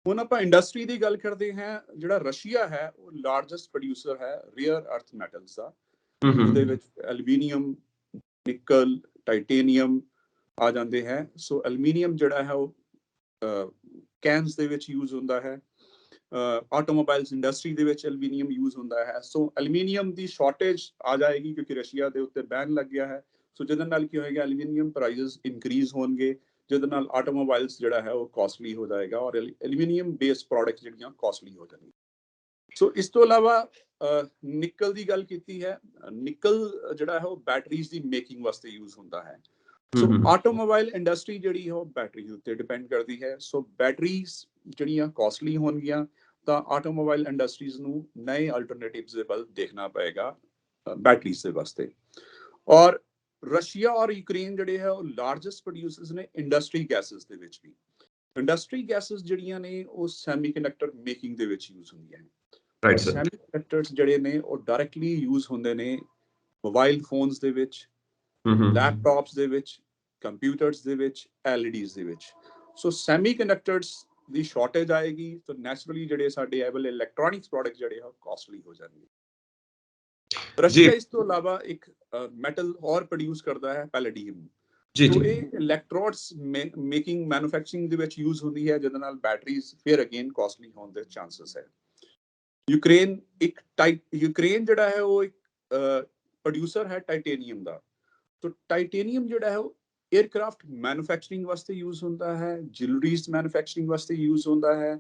ਹੁਣ ਆਪਾਂ ਇੰਡਸਟਰੀ ਦੀ ਗੱਲ ਕਰਦੇ ਹਾਂ। ਜਿਹੜਾ ਰਸ਼ੀਆ ਹੈ ਉਹ ਲਾਰਜੈਸਟ ਪ੍ਰੋਡਿਊਸਰ ਹੈ ਰੀਅਰ ਅਰਥ ਮੈਟਲਸ ਦਾ, ਜਿਹਦੇ ਵਿੱਚ ਐਲੂਮੀਨੀਅਮ, ਨਿਕਲ, ਟਾਈਟੇਨੀਅਮ ਆ ਜਾਂਦੇ ਹੈ। ਸੋ ਐਲੂਮੀਨੀਅਮ ਜਿਹੜਾ ਹੈ ਉਹ ਕੈਨਸ ਦੇ ਵਿੱਚ ਯੂਜ਼ ਹੁੰਦਾ ਹੈ, ਆਟੋਮੋਬਾਈਲਸ ਇੰਡਸਟਰੀ ਦੇ ਵਿੱਚ ਐਲੂਮੀਨੀਅਮ ਯੂਜ਼ ਹੁੰਦਾ ਹੈ। ਸੋ ਐਲੂਮੀਨੀਅਮ ਦੀ ਸ਼ਾਰਟੇਜ ਆ ਜਾਏਗੀ ਕਿਉਂਕਿ ਰਸ਼ੀਆ ਦੇ ਉੱਤੇ ਬੈਨ ਲੱਗ ਗਿਆ ਹੈ। ਸੋ ਜਿਹਦੇ ਨਾਲ ਕੀ ਹੋਏਗਾ, ਐਲੂਮੀਨੀਅਮ ਪ੍ਰਾਈਸਸ ਇਨਕਰੀਜ਼ ਹੋਣਗੇ, ਜਿਹਦੇ ਨਾਲ ਆਟੋਮੋਬਾਈਲਸ ਜਿਹੜਾ ਹੈ ਉਹ ਕਾਸਟਲੀ ਹੋ ਜਾਏਗਾ, ਔਰ ਐਲੂਮੀਨੀਅਮ ਬੇਸਡ ਪ੍ਰੋਡਕਟਸ ਜਿਹੜੀਆਂ ਕਾਸਟਲੀ ਹੋ ਜਾਣਗੀਆਂ। ਸੋ ਇਸ ਤੋਂ ਇਲਾਵਾ ਨਿਕਲ ਦੀ ਗੱਲ ਕੀਤੀ ਹੈ। ਨਿਕਲ ਜਿਹੜਾ ਹੈ ਉਹ ਬੈਟਰੀਜ਼ ਦੀ ਮੇਕਿੰਗ ਵਾਸਤੇ ਯੂਜ਼ ਹੁੰਦਾ ਹੈ। ਸੋ ਆਟੋਮੋਬਾਈਲ ਇੰਡਸਟਰੀ ਜਿਹੜੀ ਹੈ ਉਹ ਬੈਟਰੀ ਉੱਤੇ ਡਿਪੈਂਡ ਕਰਦੀ ਹੈ। ਸੋ ਬੈਟਰੀਜ਼ ਜਿਹੜੀਆਂ ਕਾਸਟਲੀ ਹੋਣਗੀਆਂ ਤਾਂ ਆਟੋਮੋਬਾਈਲ ਇੰਡਸਟਰੀਜ਼ ਨੂੰ ਨਏ ਅਲਟਰਨੇਟਿਵਸ ਦੇ ਵੱਲ ਦੇਖਣਾ ਪਏਗਾ ਬੈਟਰੀਜ਼ ਦੇ ਵਾਸਤੇ। ਔਰ ਰਸ਼ੀਆ ਔਰ ਯੂਕਰੇਨ ਜਿਹੜੇ ਹੈ ਉਹ ਲਾਰਜੈਸਟ ਪ੍ਰੋਡਿਊਸਰਸ ਨੇ ਇੰਡਸਟਰੀ ਗੈਸਸ ਦੇ ਵਿੱਚ ਵੀ। ਇੰਡਸਟਰੀ ਗੈਸਸ ਜਿਹੜੀਆਂ ਨੇ ਉਹ ਸੈਮੀਕੰਡਕਟਰ ਮੇਕਿੰਗ ਦੇ ਵਿੱਚ ਯੂਜ਼ ਹੁੰਦੀਆਂ ਨੇ। ਸੈਮੀਕੰਡਕਟਰਸ ਜਿਹੜੇ ਨੇ ਉਹ ਡਾਇਰੈਕਟਲੀ ਯੂਜ਼ ਹੁੰਦੇ ਨੇ ਮੋਬਾਈਲ ਫੋਨਸ ਦੇ ਵਿੱਚ, ਲੈਪਟਾਪਸ ਦੇ ਵਿੱਚ, ਕੰਪਿਊਟਰਸ ਦੇ ਵਿੱਚ, ਐਲਈਡੀਜ਼ ਦੇ ਵਿੱਚ। ਸੋ ਸੈਮੀਕੰਡਕਟਰਸ ਦੀ ਸ਼ਾਰਟੇਜ ਆਏਗੀ ਤਾਂ ਨੈਚੁਰਲੀ ਜਿਹੜੇ ਸਾਡੇ ਐਵਲ ਇਲੈਕਟ੍ਰੋਨਿਕਸ ਪ੍ਰੋਡਕਟ ਜਿਹੜੇ ਆ ਕਾਸਟਲੀ ਹੋ ਜਾਣਗੇ। ਰਸ਼ੀਆ ਇਸ ਤੋਂ ਇਲਾਵਾ ਇੱਕ ਮੈਟਲ ਹੋਰ ਪ੍ਰੋਡਿਊਸ ਕਰਦਾ ਹੈ, ਪੈਲੇਡੀਅਮ। ਜੀ ਸੋ ਜੀ ਇਹ ਇਲੈਕਟ੍ਰੋਡਸ ਮੇਕਿੰਗ ਮੈਨੂਫੈਕਚਰਿੰਗ ਦੇ ਵਿੱਚ ਯੂਜ਼ ਹੁੰਦੀ ਹੈ, ਜਿਹਦੇ ਨਾਲ ਬੈਟਰੀਜ਼ ਫਿਰ ਅਗੇਨ ਕਾਸਟਲੀ ਹੋਣ ਦੇ ਚਾਂਸਸ ਹੈ। ਯੂਕਰੇਨ ਜਿਹੜਾ ਹੈ ਉਹ ਇੱਕ ਪ੍ਰੋਡਿਊਸਰ ਹੈ ਟਾਈਟੇਨੀਅਮ ਦਾ। ਸੋ ਟਾਈਟੇਨੀਅਮ ਜਿਹੜਾ ਹੈ ਉਹ 에ਅਰਕ੍ਰਾਫਟ ਮੈਨੂਫੈਕਚਰਿੰਗ ਵਾਸਤੇ ਯੂਜ਼ ਹੁੰਦਾ ਹੈ, ਜਿਊਲਰੀਜ਼ ਮੈਨੂਫੈਕਚਰਿੰਗ ਵਾਸਤੇ ਯੂਜ਼ ਹੁੰਦਾ ਹੈ,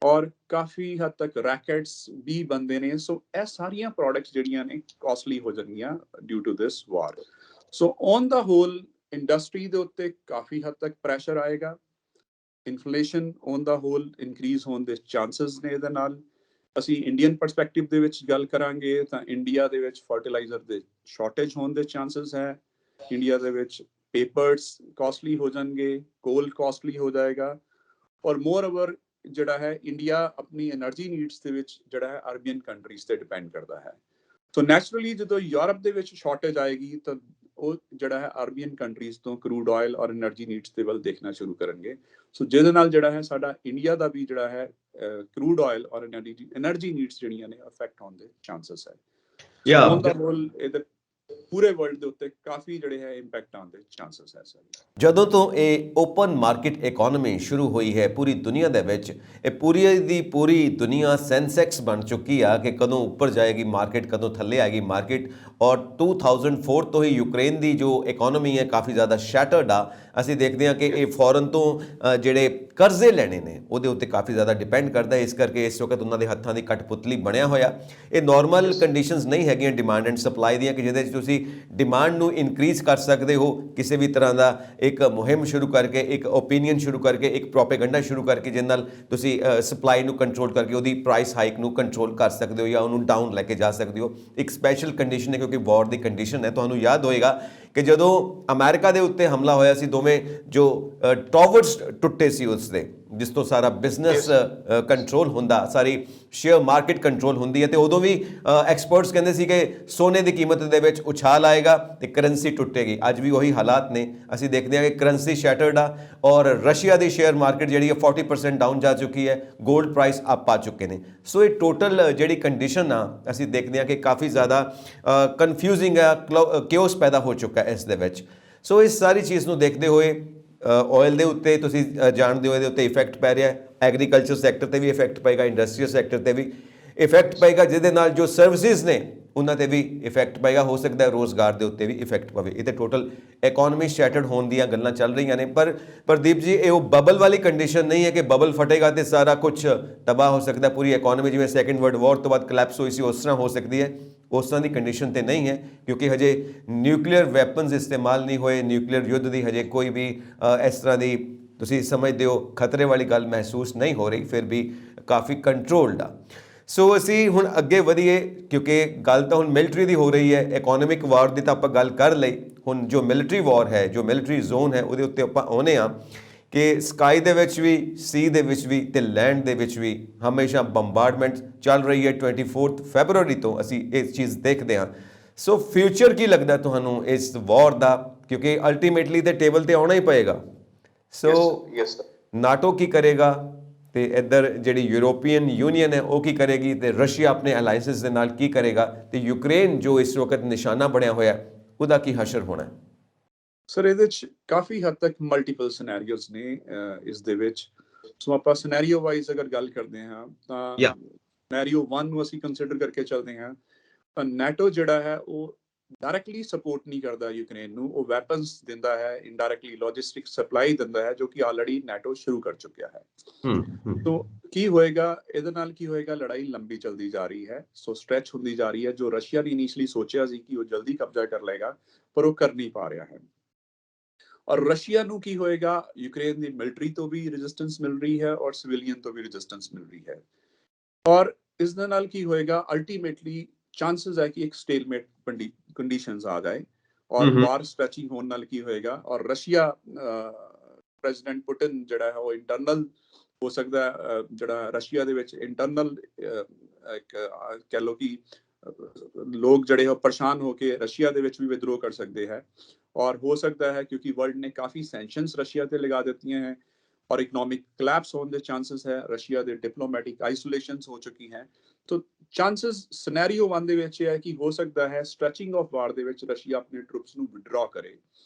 ਔਰ ਕਾਫੀ ਹੱਦ ਤੱਕ ਰੈਕੇਟਸ ਵੀ ਬਣਦੇ ਨੇ। ਸੋ ਇਹ ਸਾਰੀਆਂ ਪ੍ਰੋਡਕਟਸ ਜਿਹੜੀਆਂ ਨੇ ਕਾਸਟਲੀ ਹੋ ਜਾਣਗੀਆਂ due to this war. So on the whole industry ਦੇ ਉੱਤੇ ਕਾਫੀ ਹੱਦ ਤੱਕ ਪ੍ਰੈਸ਼ਰ ਆਏਗਾ। Inflation on the whole increase ਹੋਣ ਦੇ ਚਾਂਸਸ ਨੇ। ਇਹਦੇ ਨਾਲ ਅਸੀਂ ਇੰਡੀਅਨ ਪਰਸਪੈਕਟਿਵ ਦੇ ਵਿੱਚ ਗੱਲ ਕਰਾਂਗੇ ਤਾਂ ਇੰਡੀਆ ਦੇ ਵਿੱਚ ਫਰਟੀਲਾਈਜ਼ਰ ਦੇ ਸ਼ਾਰਟੇਜ ਹੋਣ ਦੇ ਚਾਂਸਸ ਹੈ। ਇੰਡੀਆ ਦੇ ਵਿੱਚ ਪੇਪਰਸ ਕਾਸਟਲੀ ਹੋ ਜਾਣਗੇ, ਕੋਲ ਕਾਸਟਲੀ ਹੋ ਜਾਏਗਾ, ਔਰ ਮੋਰ ਓਵਰ ਜਿਹੜਾ ਹੈ ਇੰਡੀਆ ਆਪਣੀ એનર્ਜੀ ਨੀਡਸ ਦੇ ਵਿੱਚ ਜਿਹੜਾ ਹੈ ਅਰਬੀਅਨ ਕੰਟਰੀਜ਼ ਤੇ ਡਿਪੈਂਡ ਕਰਦਾ ਹੈ। ਸੋ ਨੈਚੁਰਲੀ ਜਦੋਂ ਯੂਰਪ ਦੇ ਵਿੱਚ ਸ਼ਾਰਟੇਜ ਆਏਗੀ ਤਾਂ ਉਹ ਜਿਹੜਾ ਹੈ ਅਰਬੀਅਨ ਕੰਟਰੀਜ਼ ਤੋਂ ਕਰੂਡ ਆਇਲ ਔਰ એનર્ਜੀ ਨੀਡਸ ਦੇ ਵੱਲ ਦੇਖਣਾ ਸ਼ੁਰੂ ਕਰਨਗੇ। ਸੋ ਜਿਹਦੇ ਨਾਲ ਜਿਹੜਾ ਹੈ ਸਾਡਾ ਇੰਡੀਆ ਦਾ ਵੀ ਜਿਹੜਾ ਹੈ ਕਰੂਡ ਆਇਲ ਔਰ એનર્ਜੀ ਨੀਡਸ ਜਿਹੜੀਆਂ ਨੇ ਅਫੈਕਟ ਹੋਣ ਦੇ ਚਾਂਸਸ ਹੈ। ਸੋ ਔਨ ਦਾ ਹੋਲ ਇਹਦੇ ਪੂਰੇ ਵਰਲਡ ਦੇ ਉੱਤੇ ਕਾਫੀ ਜਿਹੜੇ ਹੈ ਇੰਪੈਕਟ ਆਉਣ ਦੇ ਚਾਂਸਸ ਹੈ ਸਰ। ਜਦੋਂ ਤੋਂ ਇਹ ਓਪਨ ਮਾਰਕੀਟ ਇਕਨੋਮੀ ਸ਼ੁਰੂ ਹੋਈ ਹੈ ਪੂਰੀ ਦੁਨੀਆ ਦੇ ਵਿੱਚ, ਇਹ ਪੂਰੀ ਦੀ ਪੂਰੀ ਦੁਨੀਆ ਸੈਂਸੈਕਸ ਬਣ ਚੁੱਕੀ ਆ ਕਿ ਕਦੋਂ ਉੱਪਰ ਜਾਏਗੀ ਮਾਰਕੀਟ, ਕਦੋਂ ਥੱਲੇ ਆਏਗੀ ਮਾਰਕੀਟ। ਔਰ 2004 ਤੋਂ ਹੀ ਯੂਕਰੇਨ ਦੀ ਜੋ ਇਕਨੋਮੀ ਹੈ ਕਾਫੀ ਜ਼ਿਆਦਾ ਸ਼ੈਟਰਡ ਆ। ਅਸੀਂ ਦੇਖਦੇ ਹਾਂ ਕਿ ਇਹ ਫੋਰਨ ਤੋਂ ਜਿਹੜੇ ਕਰਜ਼ੇ ਲੈਣੇ ਨੇ ਉਹਦੇ ਉੱਤੇ ਕਾਫੀ ਜ਼ਿਆਦਾ ਡਿਪੈਂਡ ਕਰਦਾ ਹੈ। ਇਸ ਕਰਕੇ ਇਸ ਵਕਤ ਉਹਨਾਂ ਦੇ ਹੱਥਾਂ ਦੀ ਕਠਪੁਤਲੀ ਬਣਿਆ ਹੋਇਆ। ਇਹ ਨਾਰਮਲ ਕੰਡੀਸ਼ਨਸ ਨਹੀਂ ਹੈਗੀਆਂ ਡਿਮਾਂਡ ਐਂਡ ਸਪਲਾਈ ਦੀਆਂ ਕਿ ਜਿਹਦੇ 'ਚ ਤੁਸੀਂ ਡਿਮਾਂਡ ਨੂੰ ਇਨਕਰੀਜ਼ ਕਰ ਸਕਦੇ ਹੋ ਕਿਸੇ ਵੀ ਤਰ੍ਹਾਂ ਦਾ ਇੱਕ ਮੁਹਿੰਮ ਸ਼ੁਰੂ ਕਰਕੇ, ਇੱਕ ਓਪੀਨੀਅਨ ਸ਼ੁਰੂ ਕਰਕੇ, ਇੱਕ ਪ੍ਰੋਪੇਗੈਂਡਾ ਸ਼ੁਰੂ ਕਰਕੇ, ਜਿਹਦੇ ਨਾਲ ਤੁਸੀਂ ਸਪਲਾਈ ਨੂੰ ਕੰਟਰੋਲ ਕਰਕੇ ਉਹਦੀ ਪ੍ਰਾਈਸ ਹਾਈਕ ਨੂੰ ਕੰਟਰੋਲ ਕਰ ਸਕਦੇ ਹੋ ਜਾਂ ਉਹਨੂੰ ਡਾਊਨ ਲੈ ਕੇ ਜਾ ਸਕਦੇ ਹੋ। ਇੱਕ ਸਪੈਸ਼ਲ ਕੰਡੀਸ਼ਨ ਹੈ ਕਿਉਂਕਿ ਵਾਰ ਦੀ ਕੰਡੀਸ਼ਨ ਹੈ। ਤੁਹਾਨੂੰ ਯਾਦ ਹੋਏਗਾ ਕਿ ਜਦੋਂ ਅਮਰੀਕਾ ਦੇ ਉੱਤੇ ਹਮਲਾ ਹੋਇਆ ਸੀ, ਦੋਵੇਂ ਜੋ ਟਾਵਰਸ ਟੁੱਟੇ ਸੀ ਉਸ ਦੇ, ਜਿਸ ਤੋਂ ਸਾਰਾ ਬਿਜ਼ਨਸ ਕੰਟਰੋਲ ਹੁੰਦਾ, ਸਾਰੀ ਸ਼ੇਅਰ ਮਾਰਕੀਟ ਕੰਟਰੋਲ ਹੁੰਦੀ ਹੈ, ਤੇ ਉਦੋਂ ਵੀ ਐਕਸਪਰਟਸ ਕਹਿੰਦੇ ਸੀ ਕਿ ਸੋਨੇ ਦੀ ਕੀਮਤ ਦੇ ਵਿੱਚ ਉਛਾਲ ਆਏਗਾ ਤੇ ਕਰੰਸੀ ਟੁੱਟੇਗੀ। ਅੱਜ ਵੀ ਉਹੀ ਹਾਲਾਤ ਨੇ। ਅਸੀਂ ਦੇਖਦੇ ਹਾਂ ਕਿ ਕਰੰਸੀ ਸ਼ੈਟਰਡ ਆ ਔਰ ਰਸ਼ੀਆ ਦੀ ਸ਼ੇਅਰ ਮਾਰਕੀਟ ਜਿਹੜੀ ਹੈ 40% ਡਾਊਨ ਜਾ ਚੁੱਕੀ ਹੈ, 골ਡ ਪ੍ਰਾਈਸ ਅਪ ਆ ਚੁੱਕੇ ਨੇ। ਸੋ ਇਹ ਟੋਟਲ ਜਿਹੜੀ ਕੰਡੀਸ਼ਨ ਆ ਅਸੀਂ ਦੇਖਦੇ ਹਾਂ ਕਿ ਕਾਫੀ ਜ਼ਿਆਦਾ ਕਨਫਿਊਜ਼ਿੰਗ ਆ, ਕਿਓਸ ਪੈਦਾ ਹੋ ਚੁੱਕਾ ਇਸ ਦੇ ਵਿੱਚ। ਸੋ ਇਸ ਸਾਰੀ ਚੀਜ਼ ਨੂੰ ਦੇਖਦੇ ਹੋਏ ਆਇਲ ਦੇ ਉੱਤੇ ਤੁਸੀਂ ਜਾਣਦੇ ਹੋ ਇਹਦੇ ਉੱਤੇ ਇਫੈਕਟ ਪੈ ਰਿਹਾ ਹੈ। ਐਗਰੀਕਲਚਰ ਸੈਕਟਰ ਤੇ ਵੀ ਇਫੈਕਟ ਪਏਗਾ, ਇੰਡਸਟਰੀਅਲ ਸੈਕਟਰ ਤੇ ਵੀ ਇਫੈਕਟ ਪਏਗਾ, ਜਿਹਦੇ ਨਾਲ ਜੋ ਸਰਵਿਸਿਜ਼ ਨੇ ਉਹਨਾਂ ਤੇ ਵੀ ਇਫੈਕਟ ਪਏਗਾ। ਹੋ ਸਕਦਾ ਹੈ ਰੋਜ਼ਗਾਰ ਦੇ ਉੱਤੇ ਵੀ ਇਫੈਕਟ ਪਵੇ। ਇਹ ਤੇ ਟੋਟਲ ਇਕਨੋਮੀ ਸ਼ੈਟਰਡ ਹੋਣ ਦੀਆਂ ਗੱਲਾਂ ਚੱਲ ਰਹੀਆਂ ਨੇ। ਪਰ ਪ੍ਰਦੀਪ ਜੀ, ਇਹ ਉਹ ਬਬਲ ਵਾਲੀ ਕੰਡੀਸ਼ਨ ਨਹੀਂ ਹੈ ਕਿ ਬਬਲ ਫਟੇਗਾ ਤੇ ਸਾਰਾ ਕੁਝ ਤਬਾਹ ਹੋ ਸਕਦਾ। ਪੂਰੀ ਇਕਨੋਮੀ ਜਿਵੇਂ ਸੈਕੰਡ ਵਰਲਡ ਵਾਰ ਤੋਂ ਬਾਅਦ ਕਲੈਪਸ ਹੋਈ ਸੀ ਉਸ ਤਰ੍ਹਾਂ ਹੋ ਸਕਦੀ ਹੈ। ਉਸ ਤਰ੍ਹਾਂ ਦੀ ਕੰਡੀਸ਼ਨ ਤੇ ਨਹੀਂ ਹੈ ਕਿਉਂਕਿ ਹਜੇ ਨਿਊਕਲੀਅਰ ਵੈਪਨਸ ਇਸਤੇਮਾਲ ਨਹੀਂ ਹੋਏ, ਨਿਊਕਲੀਅਰ ਯੁੱਧ ਦੀ ਹਜੇ ਕੋਈ ਵੀ ਇਸ ਤਰ੍ਹਾਂ ਦੀ ਤੁਸੀਂ ਸਮਝਦੇ ਹੋ ਖਤਰੇ ਵਾਲੀ ਗੱਲ ਮਹਿਸੂਸ ਨਹੀਂ ਹੋ ਰਹੀ, ਫਿਰ ਵੀ ਕਾਫੀ ਕੰਟਰੋਲਡ ਆ। ਸੋ ਅਸੀਂ ਹੁਣ ਅੱਗੇ ਵਧੀਏ ਕਿਉਂਕਿ ਗੱਲ ਤਾਂ ਹੁਣ ਮਿਲਟਰੀ ਦੀ ਹੋ ਰਹੀ ਹੈ। ਇਕਨੋਮਿਕ ਵਾਰ ਦੀ ਤਾਂ ਆਪਾਂ ਗੱਲ ਕਰ ਲਈ, ਹੁਣ ਜੋ ਮਿਲਟਰੀ ਵਾਰ ਹੈ, ਜੋ ਮਿਲਟਰੀ ਜ਼ੋਨ ਹੈ, ਉਹਦੇ ਉੱਤੇ ਆਪਾਂ ਆਉਂਦੇ ਹਾਂ ਕਿ ਸਕਾਈ ਦੇ ਵਿੱਚ ਵੀ, ਸੀ ਦੇ ਵਿੱਚ ਵੀ ਤੇ ਲੈਂਡ ਦੇ ਵਿੱਚ ਵੀ ਹਮੇਸ਼ਾ ਬੰਬਾਰਡਮੈਂਟ ਚੱਲ ਰਹੀ ਹੈ। 24 ਫੈਬਰਵਰੀ ਤੋਂ ਅਸੀਂ ਇਹ ਚੀਜ਼ ਦੇਖਦੇ ਹਾਂ। ਸੋ ਫਿਊਚਰ ਕੀ ਲੱਗਦਾ ਤੁਹਾਨੂੰ ਇਸ ਵਾਰ ਦਾ, ਕਿਉਂਕਿ ਅਲਟੀਮੇਟਲੀ ਤੇ ਟੇਬਲ ਤੇ ਆਉਣਾ ਹੀ ਪਏਗਾ। ਸੋ ਨਾਟੋ ਕੀ ਕਰੇਗਾ ਤੇ ਇੱਧਰ ਜਿਹੜੀ ਯੂਰੋਪੀਅਨ ਯੂਨੀਅਨ ਹੈ ਉਹ ਕੀ ਕਰੇਗੀ, ਤੇ ਰਸ਼ੀਆ ਆਪਣੇ ਅਲਾਈਐਂਸਿਸ ਦੇ ਨਾਲ ਕੀ ਕਰੇਗਾ, ਤੇ ਯੂਕਰੇਨ ਜੋ ਇਸ ਵਕਤ ਨਿਸ਼ਾਨਾ ਬਣਿਆ ਹੋਇਆ ਉਹਦਾ ਕੀ ਹਸ਼ਰ ਹੋਣਾ ਹੈ? ਸਰ ਇਹਦੇ ਚ ਕਾਫੀ ਹੱਦ ਤੱਕ ਮਲਟੀਪਲ ਸਿਨੈਰੀਓਜ਼ ਨੇ ਇਸ ਦੇ ਵਿੱਚ। ਸੋ ਆਪਾਂ ਸਿਨੈਰੀਓ ਵਾਈਜ਼ ਅਗਰ ਗੱਲ ਕਰਦੇ ਹਾਂ ਤਾਂ ਸਿਨੈਰੀਓ 1 ਨੂੰ ਅਸੀਂ ਕੰਸੀਡਰ ਕਰਕੇ ਚੱਲਦੇ ਹਾਂ ਤਾਂ ਨੈਟੋ ਜਿਹੜਾ ਹੈ ਉਹ ਡਾਇਰੈਕਟਲੀ ਸਪੋਰਟ ਨਹੀਂ ਕਰਦਾ ਯੂਕਰੇਨ ਨੂੰ। ਉਹ ਵੈਪਨਸ ਦਿੰਦਾ ਹੈ, ਇਨਡਾਇਰੈਕਟਲੀ ਲੌਜਿਸਟਿਕ ਸਪਲਾਈ ਦਿੰਦਾ ਹੈ, ਜੋ ਕਿ ਆਲਰੇਡੀ ਨੈਟੋ ਸ਼ੁਰੂ ਕਰ ਚੁੱਕਿਆ ਹੈ। ਸੋ ਕੀ ਹੋਏਗਾ ਇਹਦੇ ਨਾਲ? ਕੀ ਹੋਏਗਾ? ਲੜਾਈ ਲੰਬੀ ਚਲਦੀ ਜਾ ਰਹੀ ਹੈ, ਸੋ ਸਟ੍ਰੈਚ ਹੁੰਦੀ ਜਾ ਰਹੀ ਹੈ। ਜੋ ਰਸ਼ੀਆ ਨੇ ਇਨੀਸ਼ੀਅਲੀ ਸੋਚਿਆ ਸੀ ਕਿ ਉਹ ਜਲਦੀ ਕਬਜ਼ਾ ਕਰ ਲਏਗਾ, ਪਰ ਉਹ ਕਰ ਨਹੀਂ ਪਾ ਰਿਹਾ ਹੈ। ਔਰ ਰਸ਼ੀਆ ਨੂੰ ਕੀ ਹੋਏਗਾ? ਯੂਕਰੇਨ ਦੀ ਮਿਲਟਰੀ ਤੋਂ ਵੀ ਰੈਜ਼ਿਸਟੈਂਸ ਮਿਲ ਰਹੀ ਹੈ ਔਰ ਸਿਵਿਲੀਅਨ ਤੋਂ ਵੀ ਰੈਜ਼ਿਸਟੈਂਸ ਮਿਲ ਰਹੀ ਹੈ। ਔਰ ਇਸ ਦੇ ਨਾਲ ਕੀ ਹੋਏਗਾ? ਅਲਟੀਮੇਟਲੀ ਚਾਂਸਸ ਹੈ ਕਿ ਇੱਕ ਸਟੇਲਮੇਟ ਕੰਡੀਸ਼ਨਸ ਆ ਜਾਏ ਔਰ ਵਾਰ ਸਟ੍ਰੈਚਿੰਗ ਹੋਣ ਨਾਲ ਕੀ ਹੋਏਗਾ? ਔਰ ਰਸ਼ੀਆ ਪ੍ਰੈਜ਼ੀਡੈਂਟ ਪੁਟਿਨ ਜਿਹੜਾ ਹੈ ਉਹ ਇੰਟਰਨਲ ਹੋ ਸਕਦਾ, ਜਿਹੜਾ ਰਸ਼ੀਆ ਦੇ ਵਿੱਚ ਇੰਟਰਨਲ ਇੱਕ ਕਹਿ ਲਓ ਕਿ ਲੋਕ ਜਿਹੜੇ ਉਹ ਪਰੇਸ਼ਾਨ ਹੋ ਕੇ ਰਸ਼ੀਆ ਦੇ ਵਿੱਚ ਵੀ ਵਿਦਰੋਹ ਕਰ ਸਕਦੇ ਹੈ। ਔਰ ਹੋ ਸਕਦਾ ਹੈ ਕਿਉਂਕਿ ਵਰਲਡ ਨੇ ਕਾਫੀ ਸੈਂਕਸ਼ਨਸ ਰਸ਼ੀਆ ਤੇ ਲਗਾ ਦਿੱਤੀਆਂ ਹੈ ਔਰ ਇਕਨੋਮਿਕ ਕਲੈਪਸ ਹੋਣ ਦੇ ਚਾਂਸਸ ਹੈ। ਰਸ਼ੀਆ ਦੇ ਡਿਪਲੋਮੈਟਿਕ ਆਈਸੋਲੇਸ਼ਨਸ ਹੋ ਚੁੱਕੀ ਹੈ। ਤੋ ਚਾਂਸਸ ਸਿਨੈਰੀਓ 1 ਦੇ ਵਿੱਚ ਇਹ ਹੈ ਕਿ ਹੋ ਸਕਦਾ ਹੈ ਸਟ੍ਰੈਚਿੰਗ ਆਫ ਵਾਰ ਦੇ ਵਿੱਚ ਰਸ਼ੀਆ ਆਪਣੇ ਟਰੂਪਸ ਨੂੰ ਵਿਡਰਾ ਕਰੇ